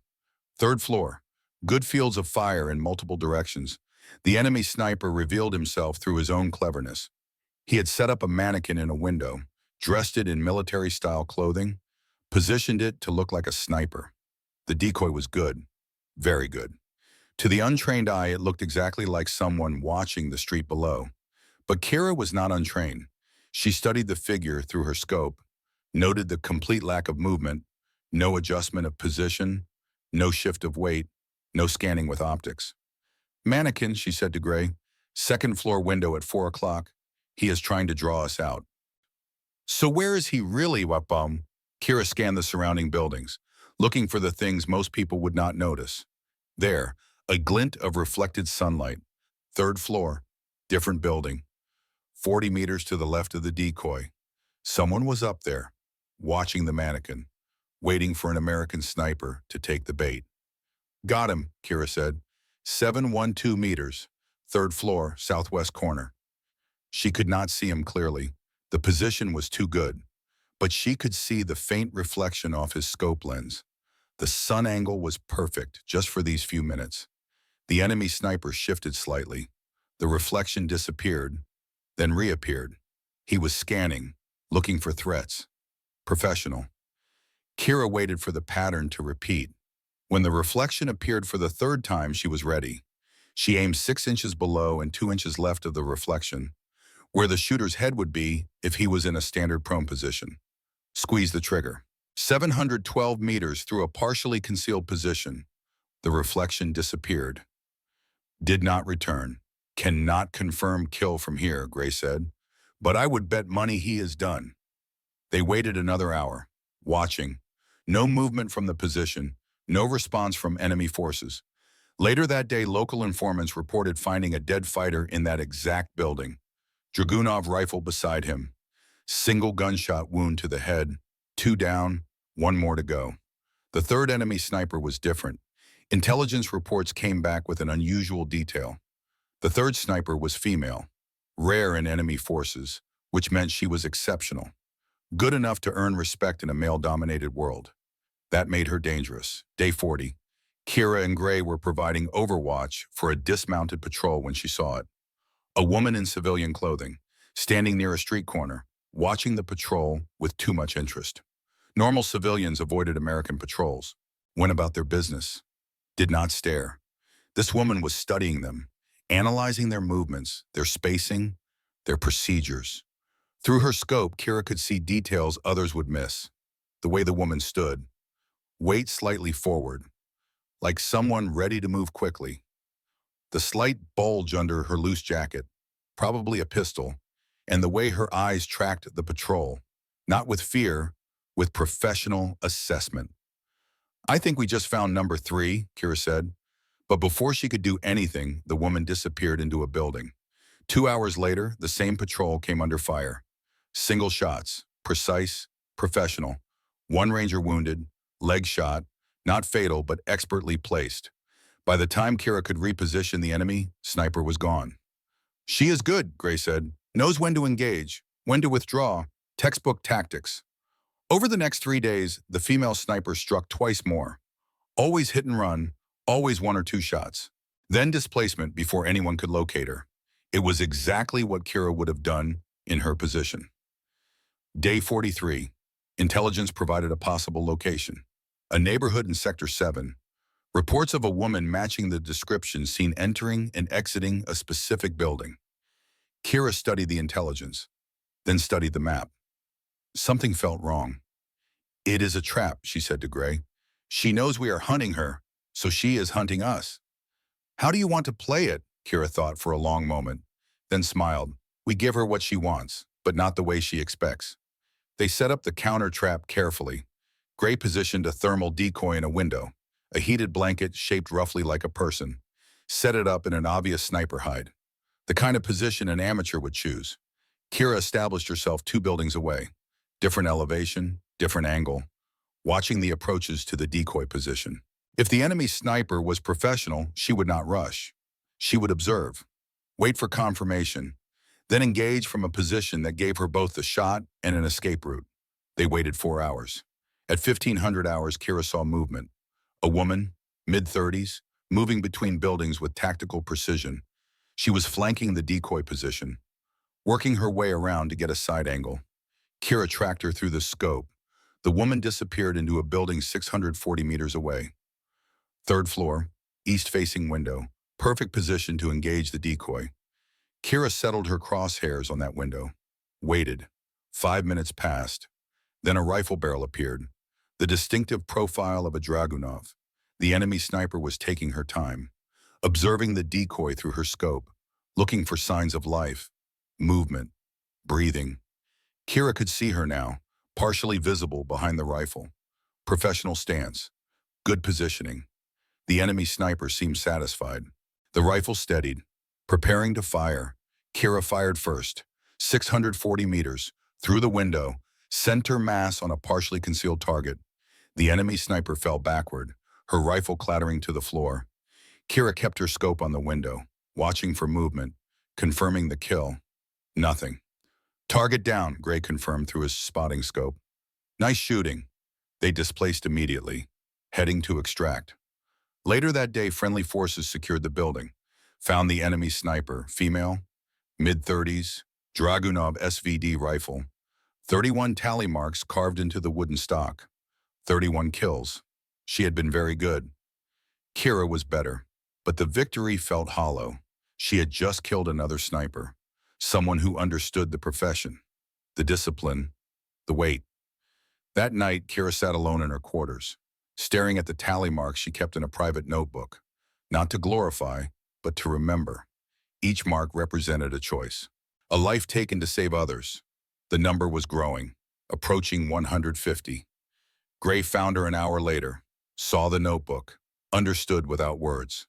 3rd floor. Good fields of fire in multiple directions. The enemy sniper revealed himself through his own cleverness. He had set up a mannequin in a window, dressed it in military-style clothing, positioned it to look like a sniper. The decoy was good. Very good. To the untrained eye, it looked exactly like someone watching the street below. But Kira was not untrained. She studied the figure through her scope, noted the complete lack of movement, no adjustment of position, no shift of weight, no scanning with optics. Mannequin, she said to Gray. 2nd floor window at 4 o'clock. He is trying to draw us out. So where is he really, Wapam? Kira scanned the surrounding buildings, looking for the things most people would not notice. There, a glint of reflected sunlight. 3rd floor, different building. 40 meters to the left of the decoy. Someone was up there, watching the mannequin, waiting for an American sniper to take the bait. Got him, Kira said. 712 meters, 3rd floor, southwest corner. She could not see him clearly. The position was too good, but she could see the faint reflection off his scope lens. The sun angle was perfect just for these few minutes. The enemy sniper shifted slightly. The reflection disappeared, then reappeared. He was scanning, looking for threats. Professional. Kira waited for the pattern to repeat. When the reflection appeared for the 3rd time, she was ready. She aimed 6 inches below and 2 inches left of the reflection, where the shooter's head would be if he was in a standard prone position. Squeeze the trigger. 712 meters through a partially concealed position. The reflection disappeared. Did not return. Cannot confirm kill from here, Gray said. But I would bet money he is done. They waited another hour, watching. No movement from the position, no response from enemy forces. Later that day, local informants reported finding a dead fighter in that exact building. Dragunov rifle beside him. Single gunshot wound to the head. 2 down, 1 more to go. The 3rd enemy sniper was different. Intelligence reports came back with an unusual detail. The 3rd sniper was female, rare in enemy forces, which meant she was exceptional. Good enough to earn respect in a male-dominated world. That made her dangerous. Day 40. Kira and Gray were providing overwatch for a dismounted patrol when she saw it. A woman in civilian clothing, standing near a street corner, watching the patrol with too much interest. Normal civilians avoided American patrols, went about their business, did not stare. This woman was studying them, analyzing their movements, their spacing, their procedures. Through her scope, Kira could see details others would miss. The way the woman stood, weight slightly forward, like someone ready to move quickly. The slight bulge under her loose jacket, probably a pistol, and the way her eyes tracked the patrol, not with fear, with professional assessment. I think we just found number 3, Kira said. But before she could do anything, the woman disappeared into a building. 2 hours later, the same patrol came under fire. Single shots, precise, professional. 1 Ranger wounded, leg shot, not fatal but expertly placed. By the time Kira could reposition the enemy, sniper was gone. She is good, Gray said. Knows when to engage, when to withdraw. Textbook tactics. Over the next 3 days, the female sniper struck twice more. Always hit and run, always 1 or 2 shots. Then displacement before anyone could locate her. It was exactly what Kira would have done in her position. Day 43. Intelligence provided a possible location. A neighborhood in Sector 7. Reports of a woman matching the description seen entering and exiting a specific building. Kira studied the intelligence, then studied the map. Something felt wrong. "It is a trap," she said to Gray. "She knows we are hunting her, so she is hunting us." "How do you want to play it?" Kira thought for a long moment, then smiled. "We give her what she wants, but not the way she expects." They set up the counter trap carefully. Gray positioned a thermal decoy in a window, a heated blanket shaped roughly like a person. Set it up in an obvious sniper hide, the kind of position an amateur would choose. Kira established herself 2 buildings away, different elevation, different angle, watching the approaches to the decoy position. If the enemy sniper was professional, she would not rush. She would observe, wait for confirmation, then engage from a position that gave her both the shot and an escape route. They waited 4 hours. At 1500 hours, Kira saw movement. A woman, mid-30s, moving between buildings with tactical precision. She was flanking the decoy position, working her way around to get a side angle. Kira tracked her through the scope. The woman disappeared into a building 640 meters away. 3rd floor, east-facing window, perfect position to engage the decoy. Kira settled her crosshairs on that window, waited. 5 minutes passed. Then a rifle barrel appeared, the distinctive profile of a Dragunov. The enemy sniper was taking her time, observing the decoy through her scope, looking for signs of life, movement, breathing. Kira could see her now, partially visible behind the rifle. Professional stance, good positioning. The enemy sniper seemed satisfied. The rifle steadied, preparing to fire. Kira fired first, 640 meters, through the window, center mass on a partially concealed target. The enemy sniper fell backward, her rifle clattering to the floor. Kira kept her scope on the window, watching for movement, confirming the kill. Nothing. "Target down," Gray confirmed through his spotting scope. "Nice shooting." They displaced immediately, heading to extract. Later that day, friendly forces secured the building, found the enemy sniper, female, mid-30s, Dragunov SVD rifle, 31 tally marks carved into the wooden stock, 31 kills. She had been very good. Kira was better, but the victory felt hollow. She had just killed another sniper, someone who understood the profession, the discipline, the weight. That night, Kira sat alone in her quarters, staring at the tally marks she kept in a private notebook, not to glorify, but to remember. Each mark represented a choice, a life taken to save others. The number was growing, approaching 150. Gray found her an hour later, saw the notebook, understood without words.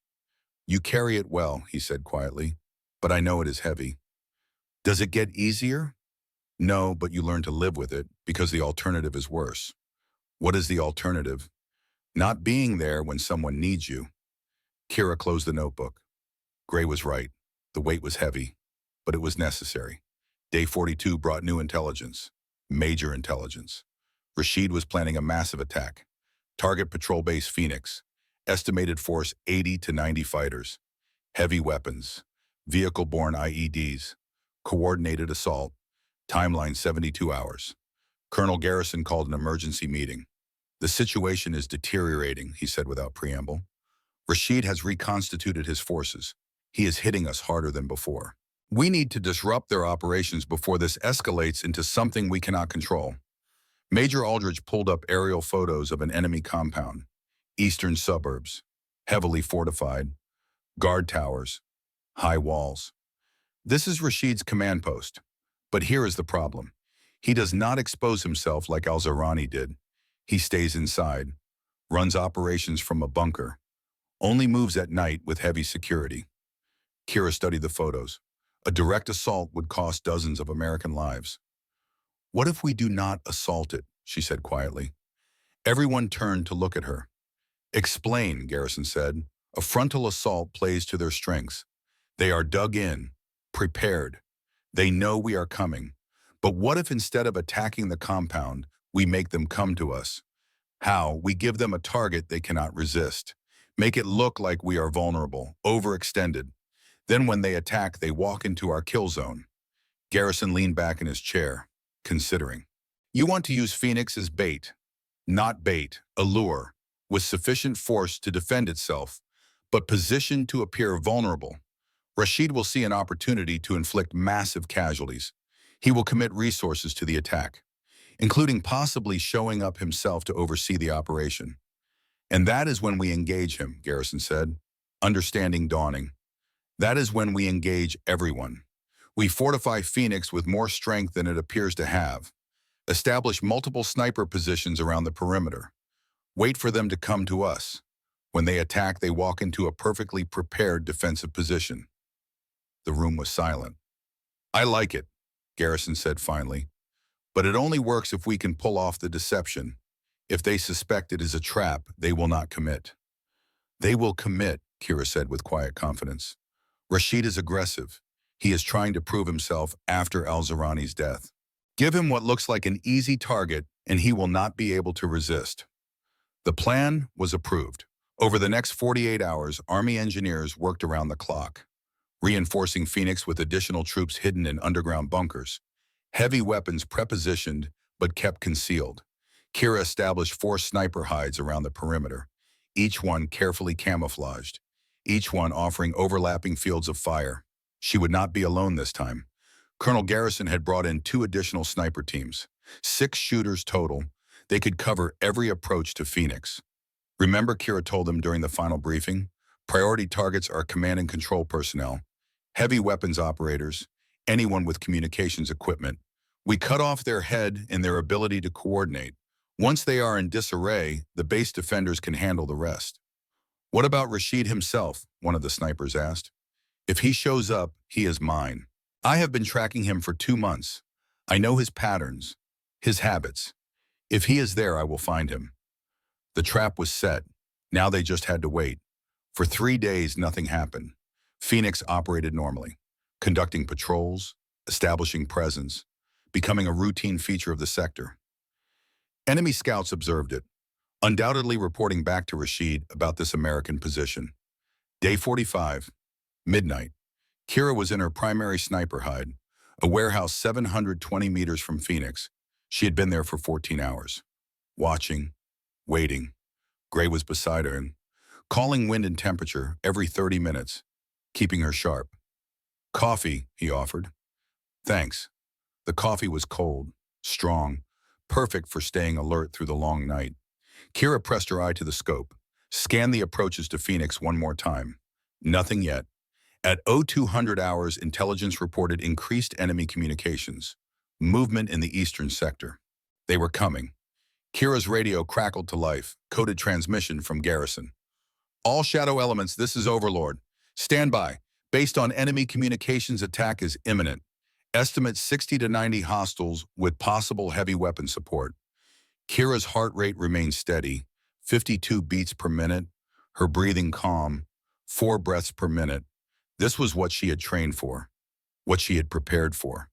"You carry it well," he said quietly, "but I know it is heavy." "Does it get easier?" "No, but you learn to live with it because the alternative is worse." "What is the alternative?" "Not being there when someone needs you." Kira closed the notebook. Gray was right. The weight was heavy, but it was necessary. Day 42 brought new intelligence, major intelligence. Rashid was planning a massive attack. Target patrol base Phoenix. Estimated force 80 to 90 fighters. Heavy weapons. Vehicle-borne IEDs. Coordinated assault. Timeline 72 hours. Colonel Garrison called an emergency meeting. "The situation is deteriorating," he said without preamble. "Rashid has reconstituted his forces. He is hitting us harder than before. We need to disrupt their operations before this escalates into something we cannot control." Major Aldridge pulled up aerial photos of an enemy compound. Eastern suburbs, heavily fortified, guard towers, high walls. "This is Rashid's command post. But here is the problem. He does not expose himself like al-Zarani did. He stays inside, runs operations from a bunker, only moves at night with heavy security." Kira studied the photos. A direct assault would cost dozens of American lives. "What if we do not assault it?" she said quietly. Everyone turned to look at her. "Explain," Garrison said. "A frontal assault plays to their strengths. They are dug in, prepared. They know we are coming. But what if instead of attacking the compound, we make them come to us? How? We give them a target they cannot resist. Make it look like we are vulnerable, overextended. Then when they attack, they walk into our kill zone. Garrison leaned back in his chair, considering. You want to use Phoenix as bait, not bait, a lure, with sufficient force to defend itself, but positioned to appear vulnerable. Rashid will see an opportunity to inflict massive casualties. He will commit resources to the attack, including possibly showing up himself to oversee the operation. And that is when we engage him, Garrison said, understanding dawning. That is when we engage everyone. We fortify Phoenix with more strength than it appears to have. Establish multiple sniper positions around the perimeter. Wait for them to come to us. When they attack, they walk into a perfectly prepared defensive position. The room was silent. I like it, Garrison said finally. But it only works if we can pull off the deception. If they suspect it is a trap, they will not commit. They will commit, Kira said with quiet confidence. Rashid is aggressive. He is trying to prove himself after al-Zirani's death. Give him what looks like an easy target, and he will not be able to resist. The plan was approved. Over the next 48 hours, Army engineers worked around the clock, reinforcing Phoenix with additional troops hidden in underground bunkers. Heavy weapons prepositioned but kept concealed. Kira established 4 sniper hides around the perimeter, each one carefully camouflaged, each one offering overlapping fields of fire. She would not be alone this time. Colonel Garrison had brought in 2 additional sniper teams, 6 shooters total. They could cover every approach to Phoenix. Remember, Kira told them during the final briefing, priority targets are command and control personnel, heavy weapons operators, anyone with communications equipment. We cut off their head and their ability to coordinate. Once they are in disarray, the base defenders can handle the rest. What about Rashid himself? One of the snipers asked. If he shows up, he is mine. I have been tracking him for 2 months. I know his patterns, his habits. If he is there, I will find him. The trap was set. Now they just had to wait. For 3 days, nothing happened. Phoenix operated normally, conducting patrols, establishing presence, becoming a routine feature of the sector. Enemy scouts observed it, undoubtedly reporting back to Rashid about this American position. Day 45, midnight. Kira was in her primary sniper hide, a warehouse 720 meters from Phoenix. She had been there for 14 hours. Watching, waiting. Gray was beside her and calling wind and temperature every 30 minutes, keeping her sharp. Coffee, he offered. Thanks. The coffee was cold, strong, perfect for staying alert through the long night. Kira pressed her eye to the scope, scanned the approaches to Phoenix one more time. Nothing yet. At 0200 hours, intelligence reported increased enemy communications, movement in the eastern sector. They were coming. Kira's radio crackled to life, coded transmission from Garrison. All shadow elements, this is Overlord. Stand by. Based on enemy communications, attack is imminent. Estimate 60 to 90 hostiles with possible heavy weapon support. Kira's heart rate remained steady, 52 beats per minute, her breathing calm, 4 breaths per minute. This was what she had trained for, what she had prepared for.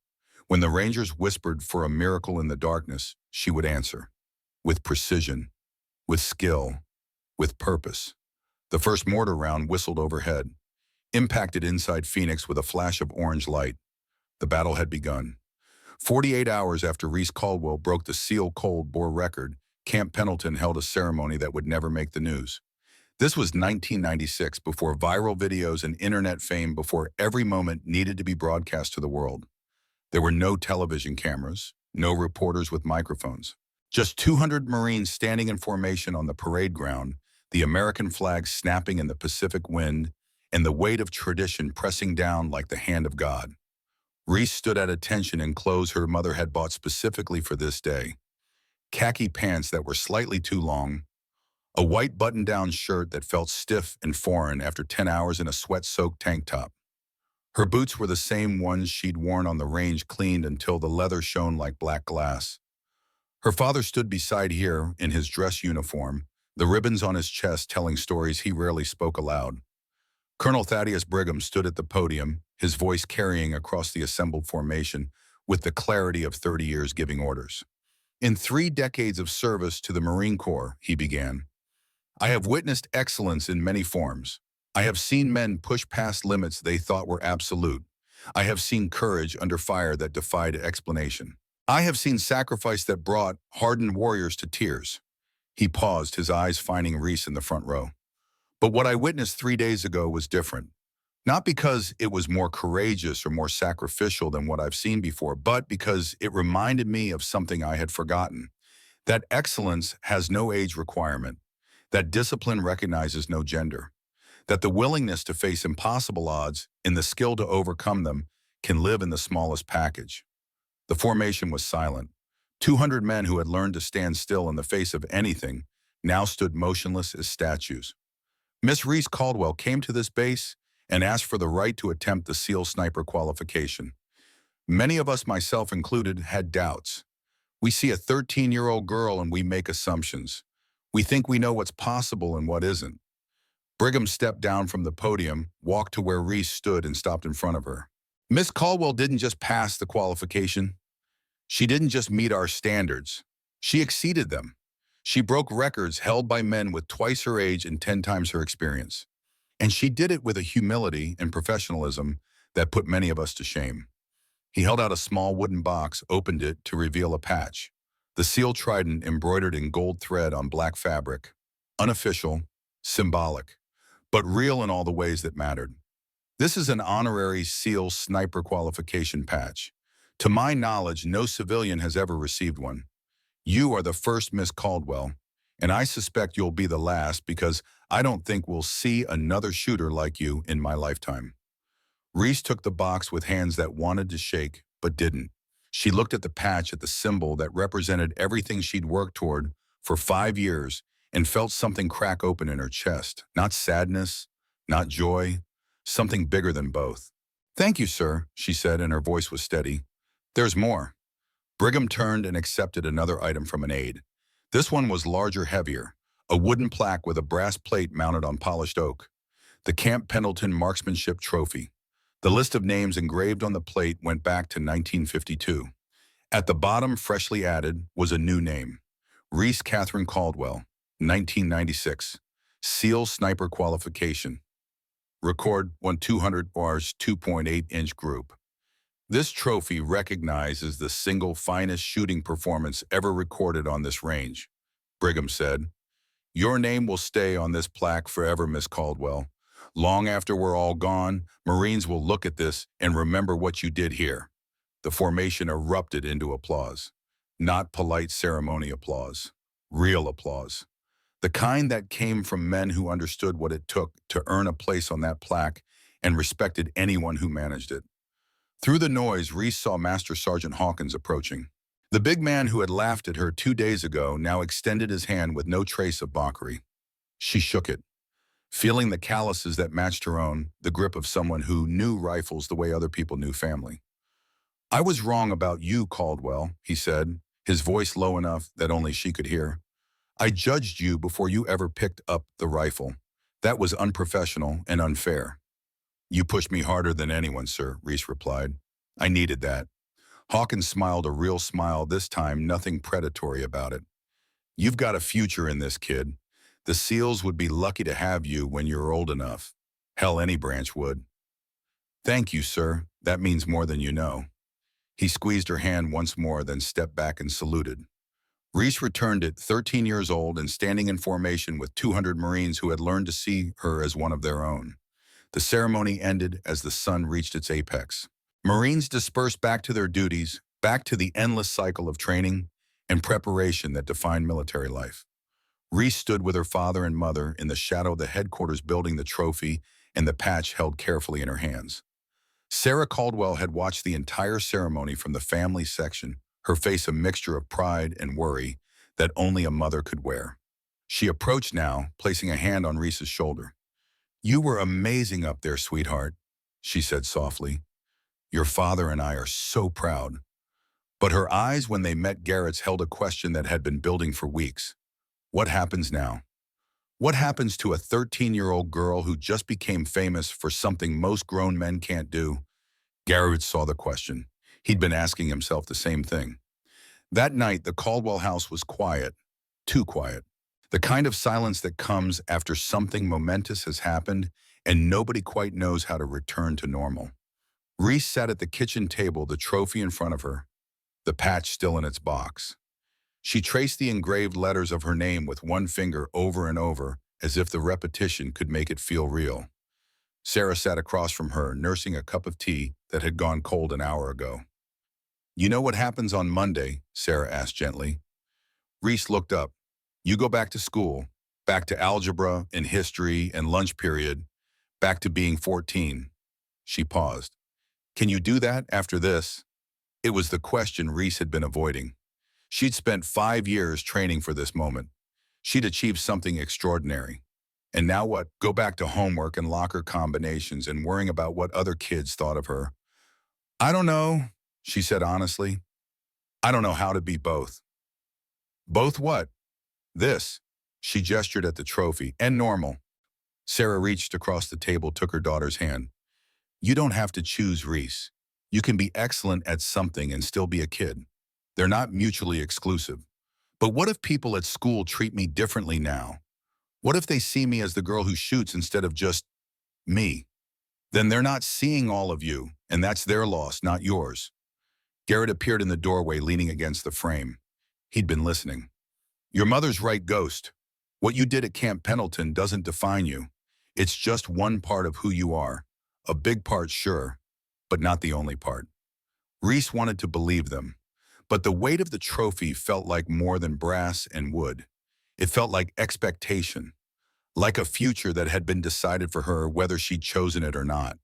When the Rangers whispered for a miracle in the darkness, she would answer. With precision, with skill, with purpose. The first mortar round whistled overhead, impacted inside Phoenix with a flash of orange light. The battle had begun. 48 hours after Reese Caldwell broke the Seal Cold Bore record, Camp Pendleton held a ceremony that would never make the news. This was 1996, before viral videos and internet fame, before every moment needed to be broadcast to the world. There were no television cameras, no reporters with microphones. Just 200 Marines standing in formation on the parade ground, the American flag snapping in the Pacific wind, and the weight of tradition pressing down like the hand of God. Reese stood at attention in clothes her mother had bought specifically for this day. Khaki pants that were slightly too long, a white button-down shirt that felt stiff and foreign after 10 hours in a sweat-soaked tank top. Her boots were the same ones she'd worn on the range, cleaned until the leather shone like black glass. Her father stood beside her in his dress uniform, the ribbons on his chest telling stories he rarely spoke aloud. Colonel Thaddeus Brigham stood at the podium, his voice carrying across the assembled formation with the clarity of 30 years giving orders. In 3 decades of service to the Marine Corps, he began, I have witnessed excellence in many forms. I have seen men push past limits they thought were absolute. I have seen courage under fire that defied explanation. I have seen sacrifice that brought hardened warriors to tears. He paused, his eyes finding Reese in the front row. But what I witnessed 3 days ago was different. Not because it was more courageous or more sacrificial than what I've seen before, but because it reminded me of something I had forgotten. That excellence has no age requirement. That discipline recognizes no gender. That the willingness to face impossible odds and the skill to overcome them can live in the smallest package. The formation was silent. 200 men who had learned to stand still in the face of anything now stood motionless as statues. Miss Reese Caldwell came to this base and asked for the right to attempt the SEAL sniper qualification. Many of us, myself included, had doubts. We see a 13-year-old girl and we make assumptions. We think we know what's possible and what isn't. Brigham stepped down from the podium, walked to where Reese stood and stopped in front of her. Miss Caldwell didn't just pass the qualification. She didn't just meet our standards. She exceeded them. She broke records held by men with twice her age and 10 times her experience. And she did it with a humility and professionalism that put many of us to shame. He held out a small wooden box, opened it to reveal a patch. The SEAL trident embroidered in gold thread on black fabric. Unofficial, symbolic, but real in all the ways that mattered. This is an honorary SEAL sniper qualification patch. To my knowledge, no civilian has ever received one. You are the first, Miss Caldwell, and I suspect you'll be the last because I don't think we'll see another shooter like you in my lifetime. Reese took the box with hands that wanted to shake, but didn't. She looked at the patch, at the symbol that represented everything she'd worked toward for 5 years, and felt something crack open in her chest. Not sadness, not joy, something bigger than both. "Thank you, sir," she said, and her voice was steady. "There's more." Brigham turned and accepted another item from an aide. This one was larger, heavier, a wooden plaque with a brass plate mounted on polished oak. The Camp Pendleton Marksmanship Trophy. The list of names engraved on the plate went back to 1952. At the bottom, freshly added, was a new name. Reese Catherine Caldwell, 1996. SEAL Sniper Qualification. Record 1 200 bars 2.8-inch group. This trophy recognizes the single finest shooting performance ever recorded on this range, Brigham said. Your name will stay on this plaque forever, Miss Caldwell. Long after we're all gone, Marines will look at this and remember what you did here. The formation erupted into applause. Not polite ceremony applause. Real applause. The kind that came from men who understood what it took to earn a place on that plaque and respected anyone who managed it. Through the noise, Reese saw Master Sergeant Hawkins approaching. The big man who had laughed at her 2 days ago now extended his hand with no trace of mockery. She shook it, feeling the calluses that matched her own, the grip of someone who knew rifles the way other people knew family. "I was wrong about you, Caldwell," he said, his voice low enough that only she could hear. "I judged you before you ever picked up the rifle. That was unprofessional and unfair." "You pushed me harder than anyone, sir," Reese replied. "I needed that." Hawkins smiled, a real smile, this time nothing predatory about it. "You've got a future in this, kid. The SEALs would be lucky to have you when you're old enough. Hell, any branch would." "Thank you, sir. That means more than you know." He squeezed her hand once more, then stepped back and saluted. Reese returned it, 13 years old and standing in formation with 200 Marines who had learned to see her as one of their own. The ceremony ended as the sun reached its apex. Marines dispersed back to their duties, back to the endless cycle of training and preparation that defined military life. Reese stood with her father and mother in the shadow of the headquarters building, the trophy and the patch held carefully in her hands. Sarah Caldwell had watched the entire ceremony from the family section, her face a mixture of pride and worry that only a mother could wear. She approached now, placing a hand on Reese's shoulder. "You were amazing up there, sweetheart," she said softly. "Your father and I are so proud." But her eyes, when they met Garrett's, held a question that had been building for weeks. What happens now? What happens to a 13-year-old girl who just became famous for something most grown men can't do? Garrett saw the question. He'd been asking himself the same thing. That night, the Caldwell house was quiet, too quiet. The kind of silence that comes after something momentous has happened and nobody quite knows how to return to normal. Reese sat at the kitchen table, the trophy in front of her, the patch still in its box. She traced the engraved letters of her name with one finger over and over, as if the repetition could make it feel real. Sarah sat across from her, nursing a cup of tea that had gone cold an hour ago. "You know what happens on Monday?" Sarah asked gently. Reese looked up. "You go back to school, back to algebra and history and lunch period, back to being 14. She paused. "Can you do that after this?" It was the question Reese had been avoiding. She'd spent 5 years training for this moment. She'd achieved something extraordinary. And now what? Go back to homework and locker combinations and worrying about what other kids thought of her. "I don't know," she said honestly. "I don't know how to be both." "Both what?" "This." She gestured at the trophy. "And normal." Sarah reached across the table, took her daughter's hand. "You don't have to choose, Reese. You can be excellent at something and still be a kid. They're not mutually exclusive. But what if people at school treat me differently now? What if they see me as the girl who shoots instead of just me? Then they're not seeing all of you, and that's their loss, not yours." Garrett appeared in the doorway, leaning against the frame. He'd been listening. "Your mother's right, Ghost. What you did at Camp Pendleton doesn't define you. It's just one part of who you are. A big part, sure, but not the only part." Reese wanted to believe them, but the weight of the trophy felt like more than brass and wood. It felt like expectation, like a future that had been decided for her whether she'd chosen it or not.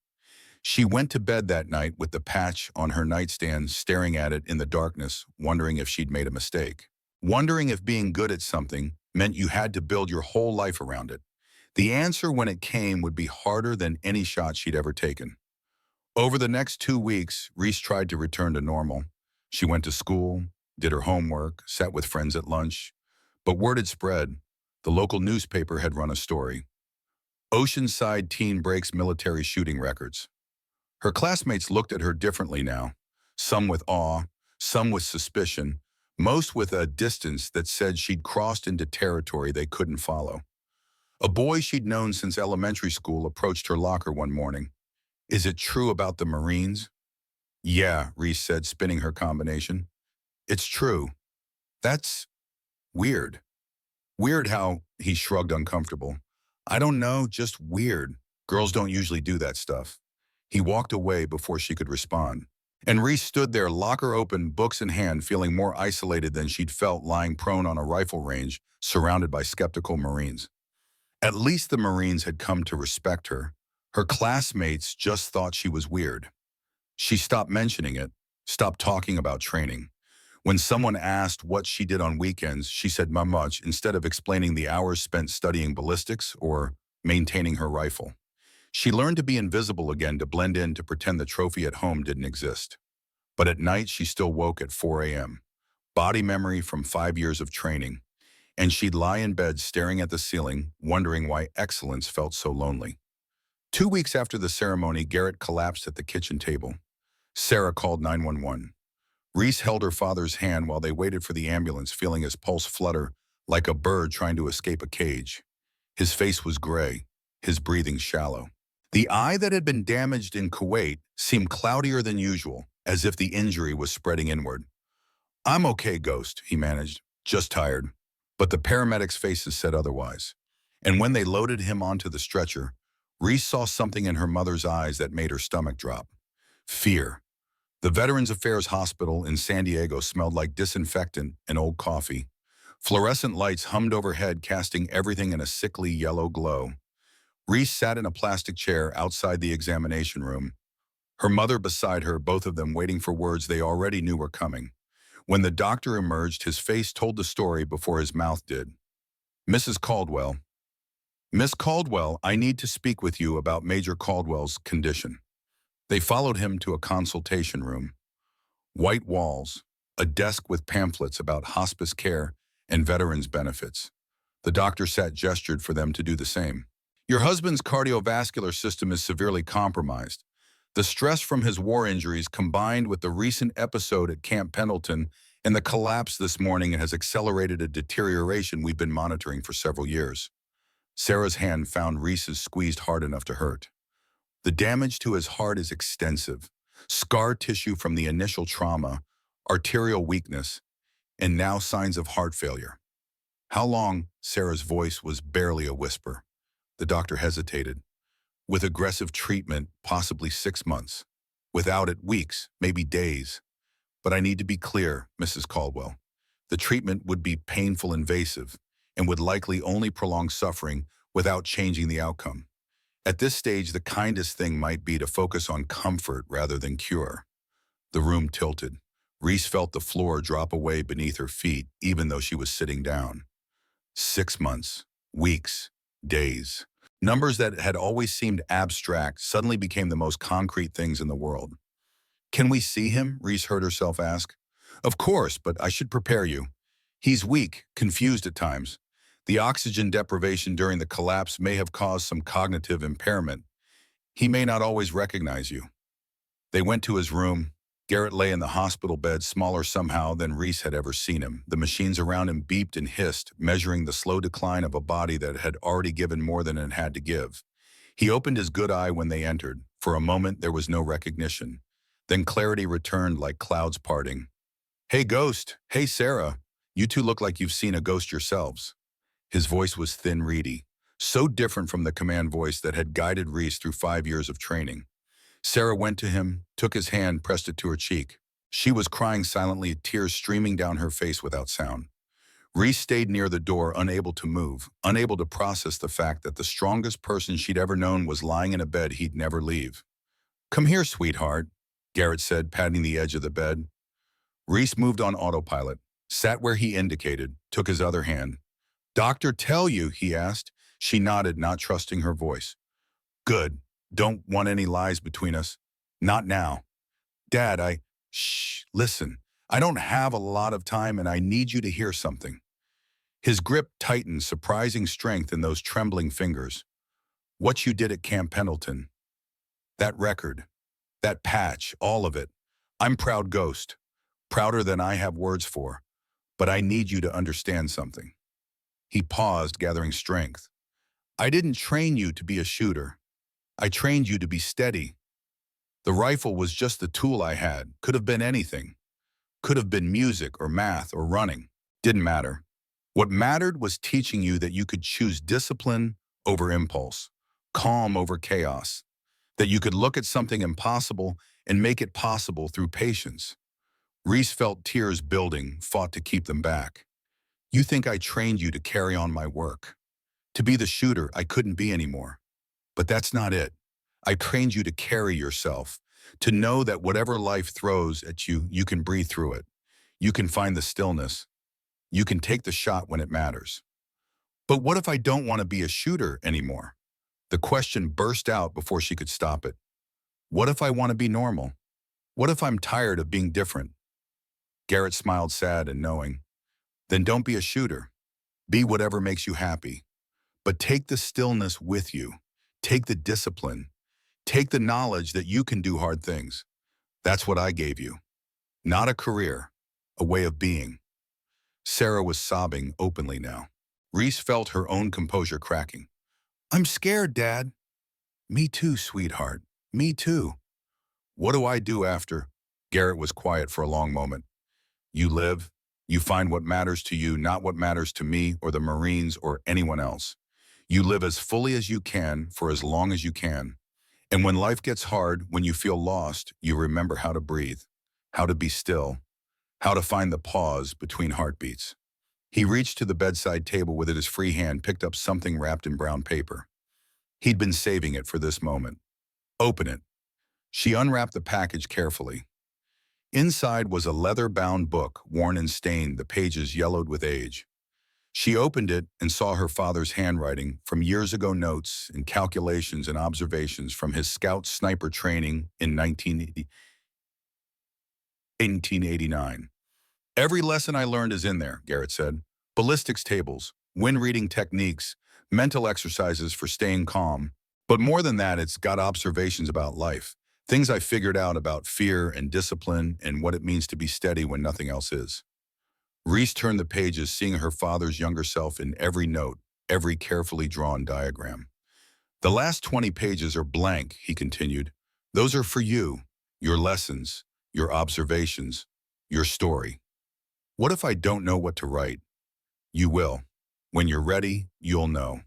She went to bed that night with the patch on her nightstand, staring at it in the darkness, wondering if she'd made a mistake. Wondering if being good at something meant you had to build your whole life around it. The answer, when it came, would be harder than any shot she'd ever taken. Over the next 2 weeks, Reese tried to return to normal. She went to school, did her homework, sat with friends at lunch. But word had spread. The local newspaper had run a story. Oceanside teen breaks military shooting records. Her classmates looked at her differently now. Some with awe, some with suspicion, most with a distance that said she'd crossed into territory they couldn't follow. A boy she'd known since elementary school approached her locker one morning. "Is it true about the Marines?" "Yeah," Reese said, spinning her combination. "It's true. That's weird." "Weird how?" He shrugged, uncomfortable. "I don't know, just weird. Girls don't usually do that stuff." He walked away before she could respond. And Reese stood there, locker open, books in hand, feeling more isolated than she'd felt lying prone on a rifle range, surrounded by skeptical Marines. At least the Marines had come to respect her. Her classmates just thought she was weird. She stopped mentioning it, stopped talking about training. When someone asked what she did on weekends, she said not much, instead of explaining the hours spent studying ballistics or maintaining her rifle. She learned to be invisible again, to blend in, to pretend the trophy at home didn't exist. But at night, she still woke at 4 a.m. Body memory from 5 years of training. And she'd lie in bed staring at the ceiling, wondering why excellence felt so lonely. 2 weeks after the ceremony, Garrett collapsed at the kitchen table. Sarah called 911. Reese held her father's hand while they waited for the ambulance, feeling his pulse flutter like a bird trying to escape a cage. His face was gray, his breathing shallow. The eye that had been damaged in Kuwait seemed cloudier than usual, as if the injury was spreading inward. "I'm okay, Ghost," he managed, "just tired." But the paramedics' faces said otherwise. And when they loaded him onto the stretcher, Reese saw something in her mother's eyes that made her stomach drop. Fear. The Veterans Affairs Hospital in San Diego smelled like disinfectant and old coffee. Fluorescent lights hummed overhead, casting everything in a sickly yellow glow. Reese sat in a plastic chair outside the examination room, her mother beside her, both of them waiting for words they already knew were coming. When the doctor emerged, his face told the story before his mouth did. "Mrs. Caldwell." "Miss Caldwell, I need to speak with you about Major Caldwell's condition." They followed him to a consultation room. White walls, a desk with pamphlets about hospice care and veterans benefits. The doctor gestured for them to do the same. "Your husband's cardiovascular system is severely compromised. The stress from his war injuries combined with the recent episode at Camp Pendleton And the collapse this morning has accelerated a deterioration we've been monitoring for several years. Sarah's hand found Reese's squeezed hard enough to hurt. The damage to his heart is extensive. Scar tissue from the initial trauma, arterial weakness, and now signs of heart failure. How long? Sarah's voice was barely a whisper. The doctor hesitated. With aggressive treatment, possibly 6 months. Without it, weeks, maybe days. But I need to be clear, Mrs. Caldwell. The treatment would be painful, invasive, and would likely only prolong suffering without changing the outcome. At this stage, the kindest thing might be to focus on comfort rather than cure. The room tilted. Reese felt the floor drop away beneath her feet, even though she was sitting down. 6 months, weeks, days. Numbers that had always seemed abstract suddenly became the most concrete things in the world. "Can we see him?" Reese heard herself ask. "Of course, but I should prepare you. He's weak, confused at times. The oxygen deprivation during the collapse may have caused some cognitive impairment. He may not always recognize you." They went to his room. Garrett lay in the hospital bed, smaller somehow than Reese had ever seen him. The machines around him beeped and hissed, measuring the slow decline of a body that had already given more than it had to give. He opened his good eye when they entered. For a moment, there was no recognition. Then clarity returned like clouds parting. "Hey, Ghost. Hey, Sarah. You two look like you've seen a ghost yourselves." His voice was thin, reedy, so different from the command voice that had guided Reese through 5 years of training. Sarah went to him, took his hand, pressed it to her cheek. She was crying silently, tears streaming down her face without sound. Reese stayed near the door, unable to move, unable to process the fact that the strongest person she'd ever known was lying in a bed he'd never leave. "Come here, sweetheart," Garrett said, patting the edge of the bed. Reese moved on autopilot, sat where he indicated, took his other hand. "Doctor tell you?" he asked. She nodded, not trusting her voice. "Good. Don't want any lies between us. Not now. Dad, Shh, listen. I don't have a lot of time and I need you to hear something." His grip tightened, surprising strength in those trembling fingers. "What you did at Camp Pendleton. That record. That patch, all of it. I'm proud, Ghost. Prouder than I have words for. But I need you to understand something." He paused, gathering strength. "I didn't train you to be a shooter. I trained you to be steady. The rifle was just the tool I had. Could have been anything. Could have been music or math or running. Didn't matter. What mattered was teaching you that you could choose discipline over impulse, calm over chaos, that you could look at something impossible and make it possible through patience." Reese felt tears building, fought to keep them back. "You think I trained you to carry on my work, to be the shooter I couldn't be anymore. But that's not it. I trained you to carry yourself, to know that whatever life throws at you, you can breathe through it. You can find the stillness. You can take the shot when it matters." "But what if I don't want to be a shooter anymore?" The question burst out before she could stop it. "What if I want to be normal? What if I'm tired of being different?" Garrett smiled, sad and knowing. "Then don't be a shooter. Be whatever makes you happy. But take the stillness with you. Take the discipline. Take the knowledge that you can do hard things. That's what I gave you. Not a career, a way of being." Sarah was sobbing openly now. Reese felt her own composure cracking. "I'm scared, Dad." "Me too, sweetheart. Me too." "What do I do after?" Garrett was quiet for a long moment. "You live. You find what matters to you, not what matters to me or the Marines or anyone else. You live as fully as you can for as long as you can. And when life gets hard, when you feel lost, you remember how to breathe, how to be still, how to find the pause between heartbeats." He reached to the bedside table with his free hand, picked up something wrapped in brown paper. He'd been saving it for this moment. "Open it." She unwrapped the package carefully. Inside was a leather-bound book, worn and stained, the pages yellowed with age. She opened it and saw her father's handwriting, from years ago, notes and calculations and observations from his scout sniper training in 1889. "Every lesson I learned is in there," Garrett said. "Ballistics tables, wind reading techniques, mental exercises for staying calm. But more than that, it's got observations about life, things I figured out about fear and discipline and what it means to be steady when nothing else is." Reese turned the pages, seeing her father's younger self in every note, every carefully drawn diagram. The last 20 pages are blank, he continued. Those are for you, your lessons, your observations, your story. What if I don't know what to write? You will. When you're ready, you'll know.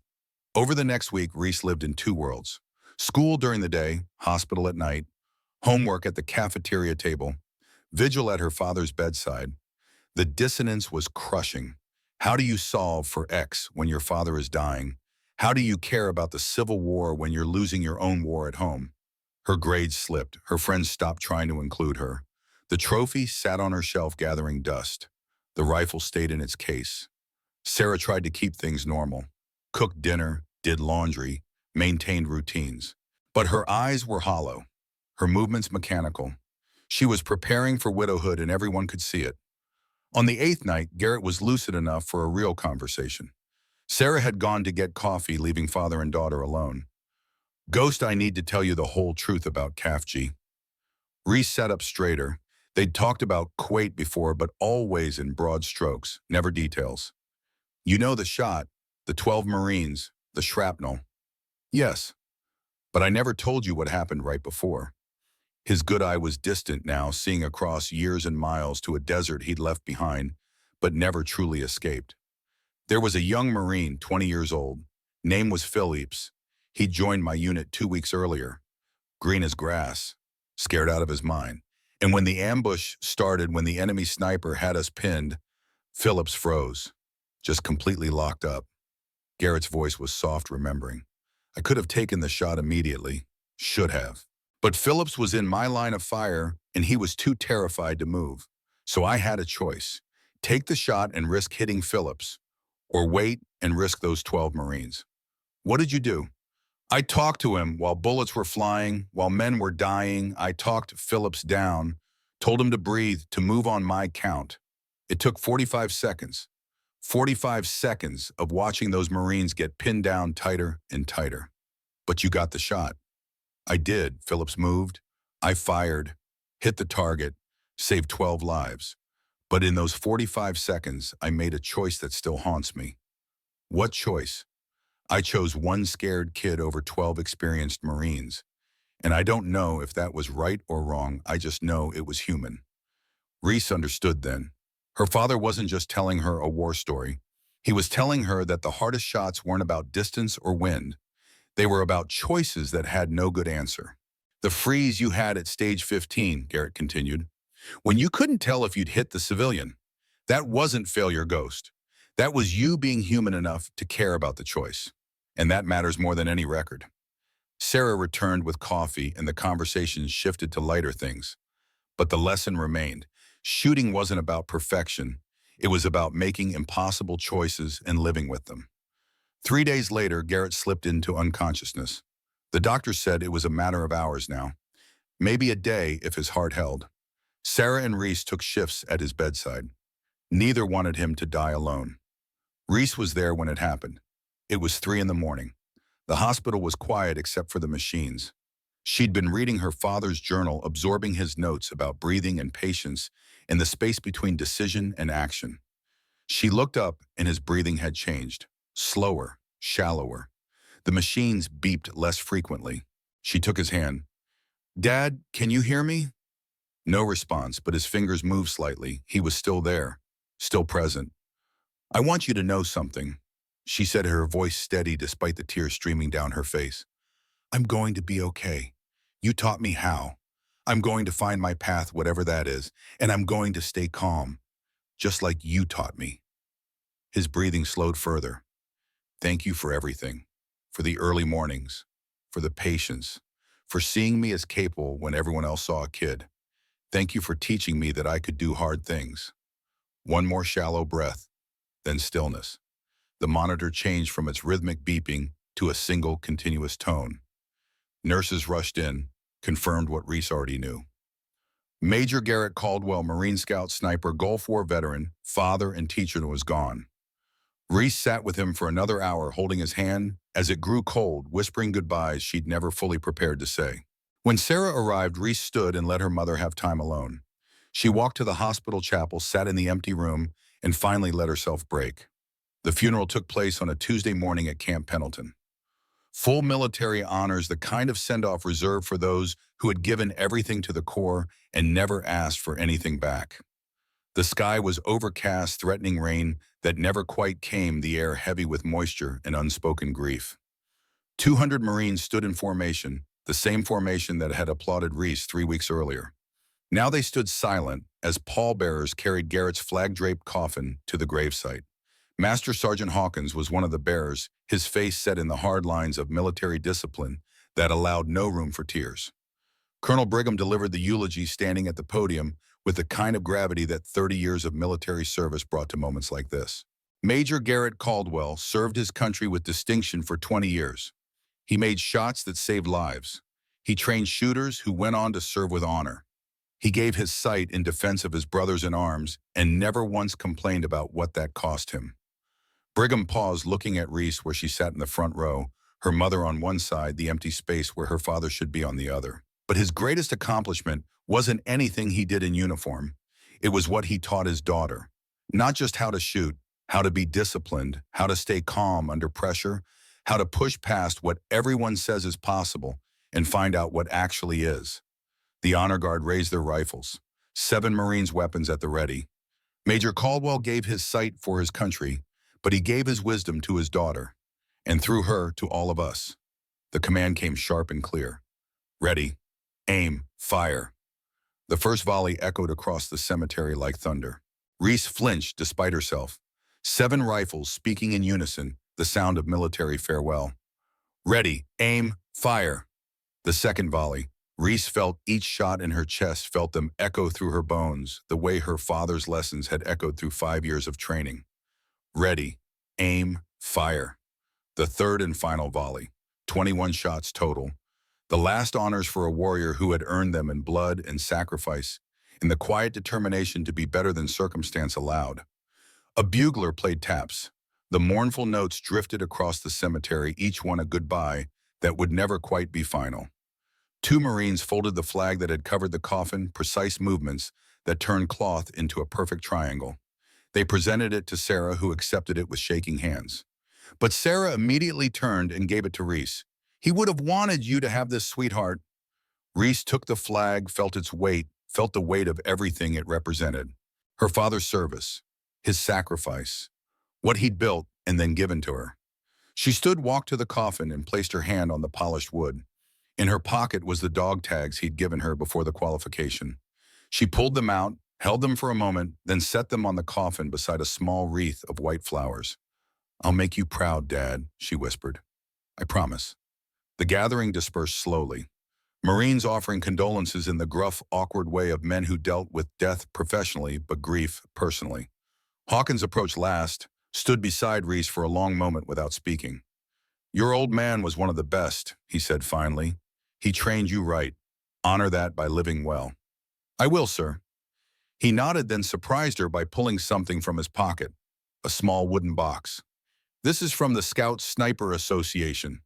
Over the next week, Reese lived in two worlds. School during the day, hospital at night, homework at the cafeteria table, vigil at her father's bedside. The dissonance was crushing. How do you solve for X when your father is dying? How do you care about the Civil War when you're losing your own war at home? Her grades slipped. Her friends stopped trying to include her. The trophy sat on her shelf gathering dust. The rifle stayed in its case. Sarah tried to keep things normal. Cooked dinner, did laundry, maintained routines. But her eyes were hollow, her movements mechanical. She was preparing for widowhood and everyone could see it. On the eighth night, Garrett was lucid enough for a real conversation. Sarah had gone to get coffee, leaving father and daughter alone. Ghost, I need to tell you the whole truth about CAFG. Reese sat up straighter. They'd talked about Kuwait before, but always in broad strokes, never details. You know the shot, the 12 Marines, the shrapnel. Yes, but I never told you what happened right before. His good eye was distant now, seeing across years and miles to a desert he'd left behind, but never truly escaped. There was a young Marine, 20 years old. Name was Phillips. He'd joined my unit 2 weeks earlier. Green as grass, scared out of his mind. And when the ambush started, when the enemy sniper had us pinned, Phillips froze, just completely locked up. Garrett's voice was soft, remembering. I could have taken the shot immediately. Should have. But Phillips was in my line of fire, and he was too terrified to move. So I had a choice. Take the shot and risk hitting Phillips, or wait and risk those 12 Marines. What did you do? I talked to him while bullets were flying, while men were dying. I talked Phillips down, told him to breathe, to move on my count. It took 45 seconds. 45 seconds of watching those Marines get pinned down tighter and tighter. But you got the shot. I did. Phillips moved. I fired, hit the target, saved 12 lives. But in those 45 seconds, I made a choice that still haunts me. What choice? I chose one scared kid over 12 experienced Marines. And I don't know if that was right or wrong. I just know it was human. Reese understood then. Her father wasn't just telling her a war story. He was telling her that the hardest shots weren't about distance or wind. They were about choices that had no good answer. The freeze you had at stage 15, Garrett continued, when you couldn't tell if you'd hit the civilian. That wasn't failure, Ghost. That was you being human enough to care about the choice. And that matters more than any record. Sarah returned with coffee and the conversation shifted to lighter things. But the lesson remained. Shooting wasn't about perfection. It was about making impossible choices and living with them. 3 days later, Garrett slipped into unconsciousness. The doctor said it was a matter of hours now. Maybe a day if his heart held. Sarah and Reese took shifts at his bedside. Neither wanted him to die alone. Reese was there when it happened. It was 3 in the morning. The hospital was quiet except for the machines. She'd been reading her father's journal, absorbing his notes about breathing and patience and the space between decision and action. She looked up and his breathing had changed. Slower, shallower. The machines beeped less frequently. She took his hand. Dad, can you hear me? No response, but his fingers moved slightly. He was still there, still present. I want you to know something, she said, her voice steady despite the tears streaming down her face. I'm going to be okay. You taught me how. I'm going to find my path, whatever that is, and I'm going to stay calm, just like you taught me. His breathing slowed further. Thank you for everything, for the early mornings, for the patience, for seeing me as capable when everyone else saw a kid. Thank you for teaching me that I could do hard things. One more shallow breath, then stillness. The monitor changed from its rhythmic beeping to a single continuous tone. Nurses rushed in, confirmed what Reese already knew. Major Garrett Caldwell, Marine Scout sniper, Gulf War veteran, father and teacher, was gone. Reese sat with him for another hour, holding his hand as it grew cold, whispering goodbyes she'd never fully prepared to say. When Sarah arrived, Reese stood and let her mother have time alone. She walked to the hospital chapel, sat in the empty room, and finally let herself break. The funeral took place on a Tuesday morning at Camp Pendleton. Full military honors, the kind of send-off reserved for those who had given everything to the Corps and never asked for anything back. The sky was overcast, threatening rain that never quite came, the air heavy with moisture and unspoken grief. 200 Marines stood in formation, the same formation that had applauded Reese 3 weeks earlier. Now they stood silent as pallbearers carried Garrett's flag-draped coffin to the gravesite. Master Sergeant Hawkins was one of the bearers, his face set in the hard lines of military discipline that allowed no room for tears. Colonel Brigham delivered the eulogy standing at the podium with the kind of gravity that 30 years of military service brought to moments like this. Major Garrett Caldwell served his country with distinction for 20 years. He made shots that saved lives. He trained shooters who went on to serve with honor. He gave his sight in defense of his brothers in arms and never once complained about what that cost him. Brigham paused, looking at Reese where she sat in the front row, her mother on one side, the empty space where her father should be on the other. But his greatest accomplishment wasn't anything he did in uniform. It was what he taught his daughter. Not just how to shoot, how to be disciplined, how to stay calm under pressure, how to push past what everyone says is possible and find out what actually is. The honor guard raised their rifles, 7 Marines' weapons at the ready. Major Caldwell gave his sight for his country, but he gave his wisdom to his daughter, and through her to all of us. The command came sharp and clear. Ready, aim, fire. The first volley echoed across the cemetery like thunder. Reese flinched despite herself. 7 rifles speaking in unison, the sound of military farewell. Ready, aim, fire. The second volley. Reese felt each shot in her chest, felt them echo through her bones, the way her father's lessons had echoed through 5 years of training. Ready, aim, fire. The third and final volley. 21 shots total. The last honors for a warrior who had earned them in blood and sacrifice, in the quiet determination to be better than circumstance allowed. A bugler played taps. The mournful notes drifted across the cemetery, each one a goodbye that would never quite be final. 2 Marines folded the flag that had covered the coffin, precise movements that turned cloth into a perfect triangle. They presented it to Sarah, who accepted it with shaking hands. But Sarah immediately turned and gave it to Reese. He would have wanted you to have this, sweetheart. Reese took the flag, felt its weight, felt the weight of everything it represented. Her father's service, his sacrifice, what he'd built and then given to her. She stood, walked to the coffin, and placed her hand on the polished wood. In her pocket was the dog tags he'd given her before the qualification. She pulled them out, held them for a moment, then set them on the coffin beside a small wreath of white flowers. "I'll make you proud, Dad," she whispered. "I promise." The gathering dispersed slowly. Marines offering condolences in the gruff, awkward way of men who dealt with death professionally but grief personally. Hawkins approached last, stood beside Reese for a long moment without speaking. "Your old man was one of the best," he said finally. "He trained you right. Honor that by living well." "I will, sir." He nodded, then surprised her by pulling something from his pocket, a small wooden box. "This is from the Scout Sniper Association.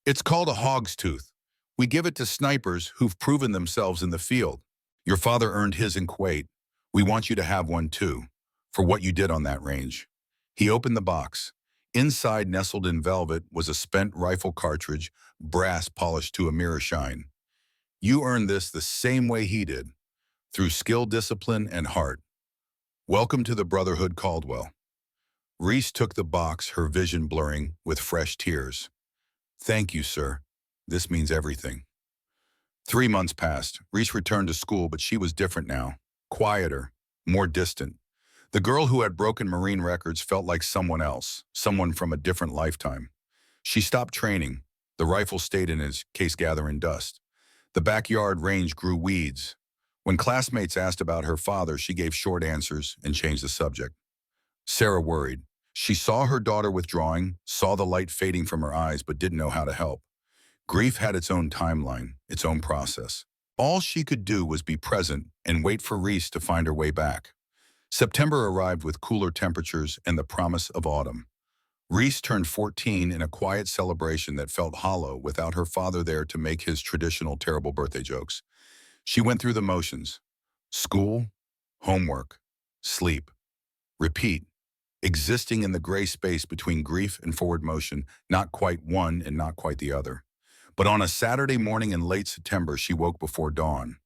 It's called a hog's tooth. We give it to snipers who've proven themselves in the field. Your father earned his in Kuwait. We want you to have one too, for what you did on that range." He opened the box. Inside, nestled in velvet, was a spent rifle cartridge, brass polished to a mirror shine. "You earned this the same way he did, through skill, discipline, and heart. Welcome to the Brotherhood, Caldwell." Reese took the box, her vision blurring with fresh tears. "Thank you, sir. This means everything." 3 months passed. Reese returned to school, but she was different now. Quieter, more distant. The girl who had broken Marine records felt like someone else, someone from a different lifetime. She stopped training. The rifle stayed in his case, gathering dust. The backyard range grew weeds. When classmates asked about her father, she gave short answers and changed the subject. Sarah worried. She saw her daughter withdrawing, saw the light fading from her eyes, but didn't know how to help. Grief had its own timeline, its own process. All she could do was be present and wait for Reese to find her way back. September arrived with cooler temperatures and the promise of autumn. Reese turned 14 in a quiet celebration that felt hollow without her father there to make his traditional terrible birthday jokes. She went through the motions. School, homework, sleep. Repeat, existing in the gray space between grief and forward motion, not quite one and not quite the other. But on a Saturday morning in late September, she woke before dawn.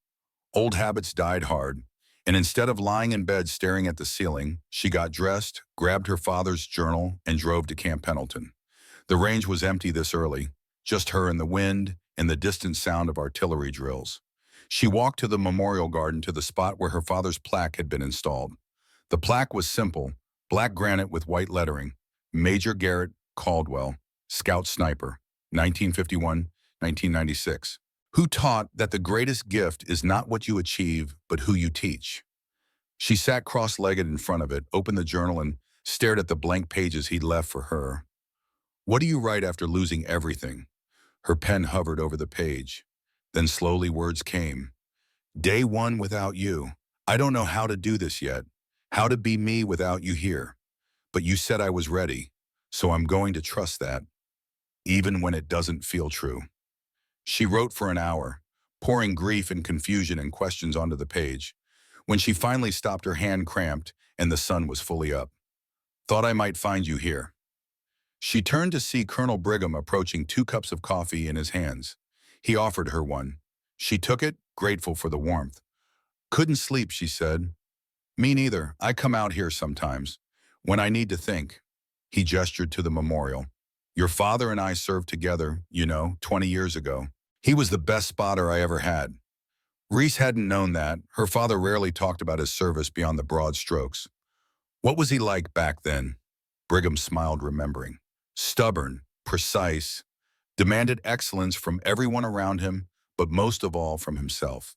Old habits died hard, and instead of lying in bed staring at the ceiling, she got dressed, grabbed her father's journal, and drove to Camp Pendleton. The range was empty this early, just her and the wind and the distant sound of artillery drills. She walked to the memorial garden to the spot where her father's plaque had been installed. The plaque was simple, black granite with white lettering, Major Garrett Caldwell, Scout Sniper, 1951-1996. Who taught that the greatest gift is not what you achieve, but who you teach. She sat cross-legged in front of it, opened the journal, and stared at the blank pages he'd left for her. What do you write after losing everything? Her pen hovered over the page. Then slowly words came. Day one without you. I don't know how to do this yet, how to be me without you here. But you said I was ready, so I'm going to trust that, even when it doesn't feel true. She wrote for an hour, pouring grief and confusion and questions onto the page. When she finally stopped, her hand cramped and the sun was fully up. Thought I might find you here. She turned to see Colonel Brigham approaching, 2 cups of coffee in his hands. He offered her one. She took it, grateful for the warmth. Couldn't sleep, she said. Me neither. I come out here sometimes, when I need to think. He gestured to the memorial. Your father and I served together, 20 years ago. He was the best spotter I ever had. Reese hadn't known that. Her father rarely talked about his service beyond the broad strokes. What was he like back then? Brigham smiled, remembering. Stubborn, precise, demanded excellence from everyone around him, but most of all from himself.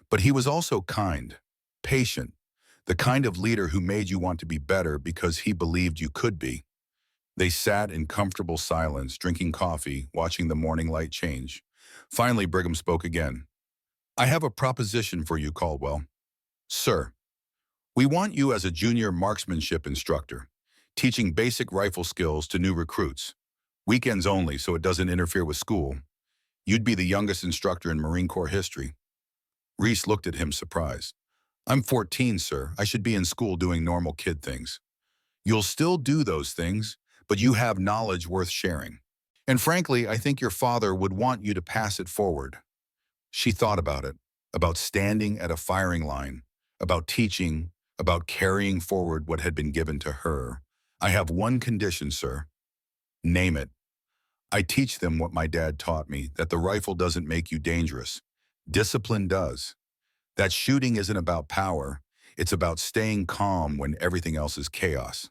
But he was also kind, patient, the kind of leader who made you want to be better because he believed you could be. They sat in comfortable silence, drinking coffee, watching the morning light change. Finally, Brigham spoke again. I have a proposition for you, Caldwell. Sir, we want you as a junior marksmanship instructor, teaching basic rifle skills to new recruits. Weekends only, so it doesn't interfere with school. You'd be the youngest instructor in Marine Corps history. Reese looked at him, surprised. I'm 14, sir. I should be in school doing normal kid things. You'll still do those things, but you have knowledge worth sharing. And frankly, I think your father would want you to pass it forward. She thought about it, about standing at a firing line, about teaching, about carrying forward what had been given to her. I have one condition, sir. Name it. I teach them what my dad taught me, that the rifle doesn't make you dangerous. Discipline does. That shooting isn't about power. It's about staying calm when everything else is chaos.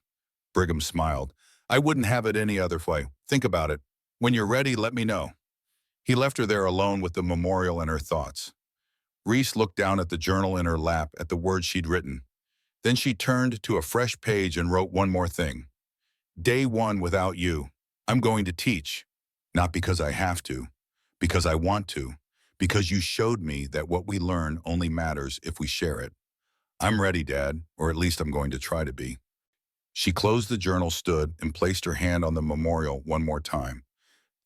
Brigham smiled. I wouldn't have it any other way. Think about it. When you're ready, let me know. He left her there alone with the memorial and her thoughts. Reese looked down at the journal in her lap at the words she'd written. Then she turned to a fresh page and wrote one more thing. Day one without you. I'm going to teach. Not because I have to, because I want to, because you showed me that what we learn only matters if we share it. I'm ready, Dad, or at least I'm going to try to be. She closed the journal, stood, and placed her hand on the memorial one more time.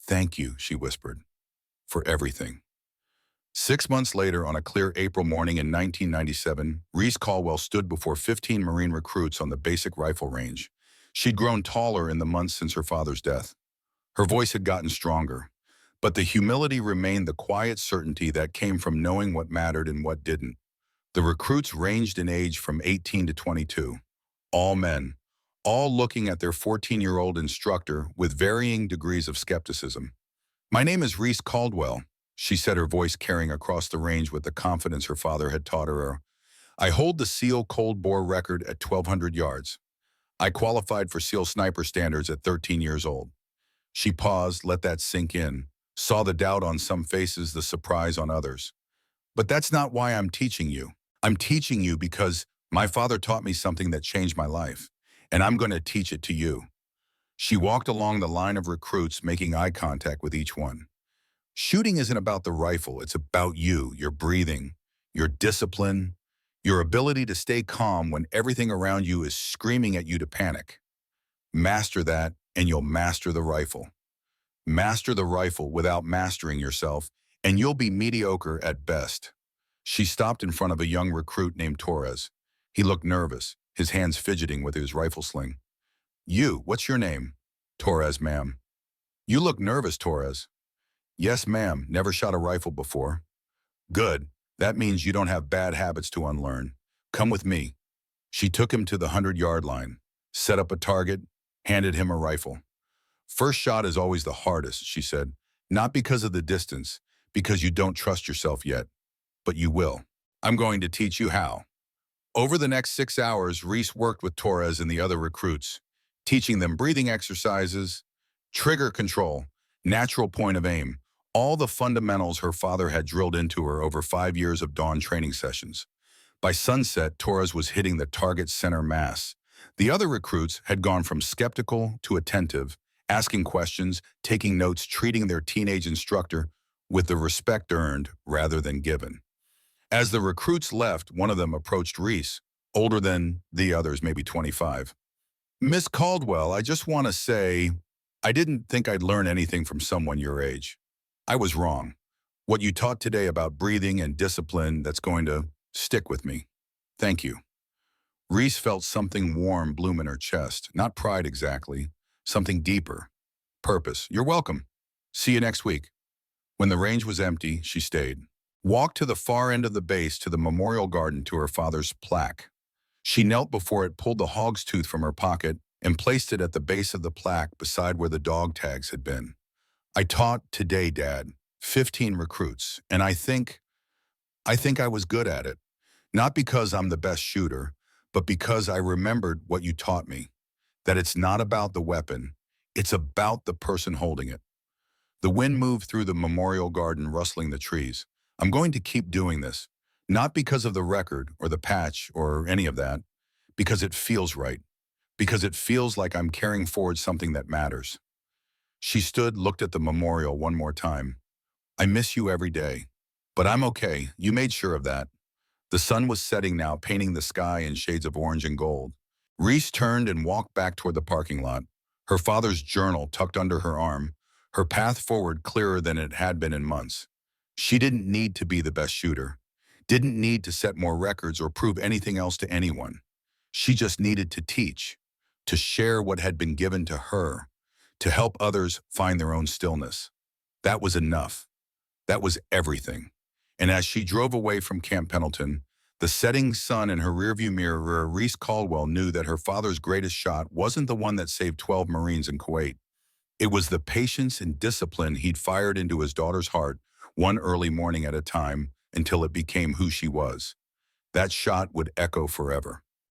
Thank you, she whispered, for everything. 6 months later, on a clear April morning in 1997, Reese Caldwell stood before 15 Marine recruits on the basic rifle range. She'd grown taller in the months since her father's death. Her voice had gotten stronger, but the humility remained, the quiet certainty that came from knowing what mattered and what didn't. The recruits ranged in age from 18 to 22. All men, all looking at their 14-year-old instructor with varying degrees of skepticism. My name is Reese Caldwell, she said, her voice carrying across the range with the confidence her father had taught her. I hold the SEAL cold bore record at 1,200 yards. I qualified for SEAL sniper standards at 13 years old. She paused, let that sink in, saw the doubt on some faces, the surprise on others. But that's not why I'm teaching you. I'm teaching you because my father taught me something that changed my life, and I'm going to teach it to you. She walked along the line of recruits, making eye contact with each one. Shooting isn't about the rifle, it's about you, your breathing, your discipline, your ability to stay calm when everything around you is screaming at you to panic. Master that, and you'll master the rifle. Master the rifle without mastering yourself, and you'll be mediocre at best. She stopped in front of a young recruit named Torres. He looked nervous, his hands fidgeting with his rifle sling. You, what's your name? Torres, ma'am. You look nervous, Torres. Yes, ma'am, never shot a rifle before. Good. That means you don't have bad habits to unlearn. Come with me. She took him to the 100-yard line, set up a target, handed him a rifle. First shot is always the hardest, she said, not because of the distance, because you don't trust yourself yet, but you will. I'm going to teach you how. Over the next 6 hours, Reese worked with Torres and the other recruits, teaching them breathing exercises, trigger control, natural point of aim, all the fundamentals her father had drilled into her over 5 years of dawn training sessions. By sunset, Torres was hitting the target center mass. The other recruits had gone from skeptical to attentive, asking questions, taking notes, treating their teenage instructor with the respect earned rather than given. As the recruits left, one of them approached Reese, older than the others, maybe 25. Miss Caldwell, I just want to say, I didn't think I'd learn anything from someone your age. I was wrong. What you taught today about breathing and discipline, that's going to stick with me. Thank you. Reese felt something warm bloom in her chest, not pride exactly, something deeper. Purpose. You're welcome. See you next week. When the range was empty, she stayed. Walked to the far end of the base to the memorial garden to her father's plaque. She knelt before it, pulled the hog's tooth from her pocket, and placed it at the base of the plaque beside where the dog tags had been. I taught today, Dad, 15 recruits, and I think I was good at it. Not because I'm the best shooter, but because I remembered what you taught me, that it's not about the weapon, it's about the person holding it. The wind moved through the memorial garden, rustling the trees. I'm going to keep doing this, not because of the record or the patch or any of that, because it feels right, because it feels like I'm carrying forward something that matters. She stood, looked at the memorial one more time. I miss you every day, but I'm okay. You made sure of that. The sun was setting now, painting the sky in shades of orange and gold. Reese turned and walked back toward the parking lot, her father's journal tucked under her arm, her path forward clearer than it had been in months. She didn't need to be the best shooter, didn't need to set more records or prove anything else to anyone. She just needed to teach, to share what had been given to her, to help others find their own stillness. That was enough. That was everything. And as she drove away from Camp Pendleton, the setting sun in her rearview mirror, Reese Caldwell knew that her father's greatest shot wasn't the one that saved 12 Marines in Kuwait. It was the patience and discipline he'd fired into his daughter's heart, one early morning at a time, until it became who she was. That shot would echo forever.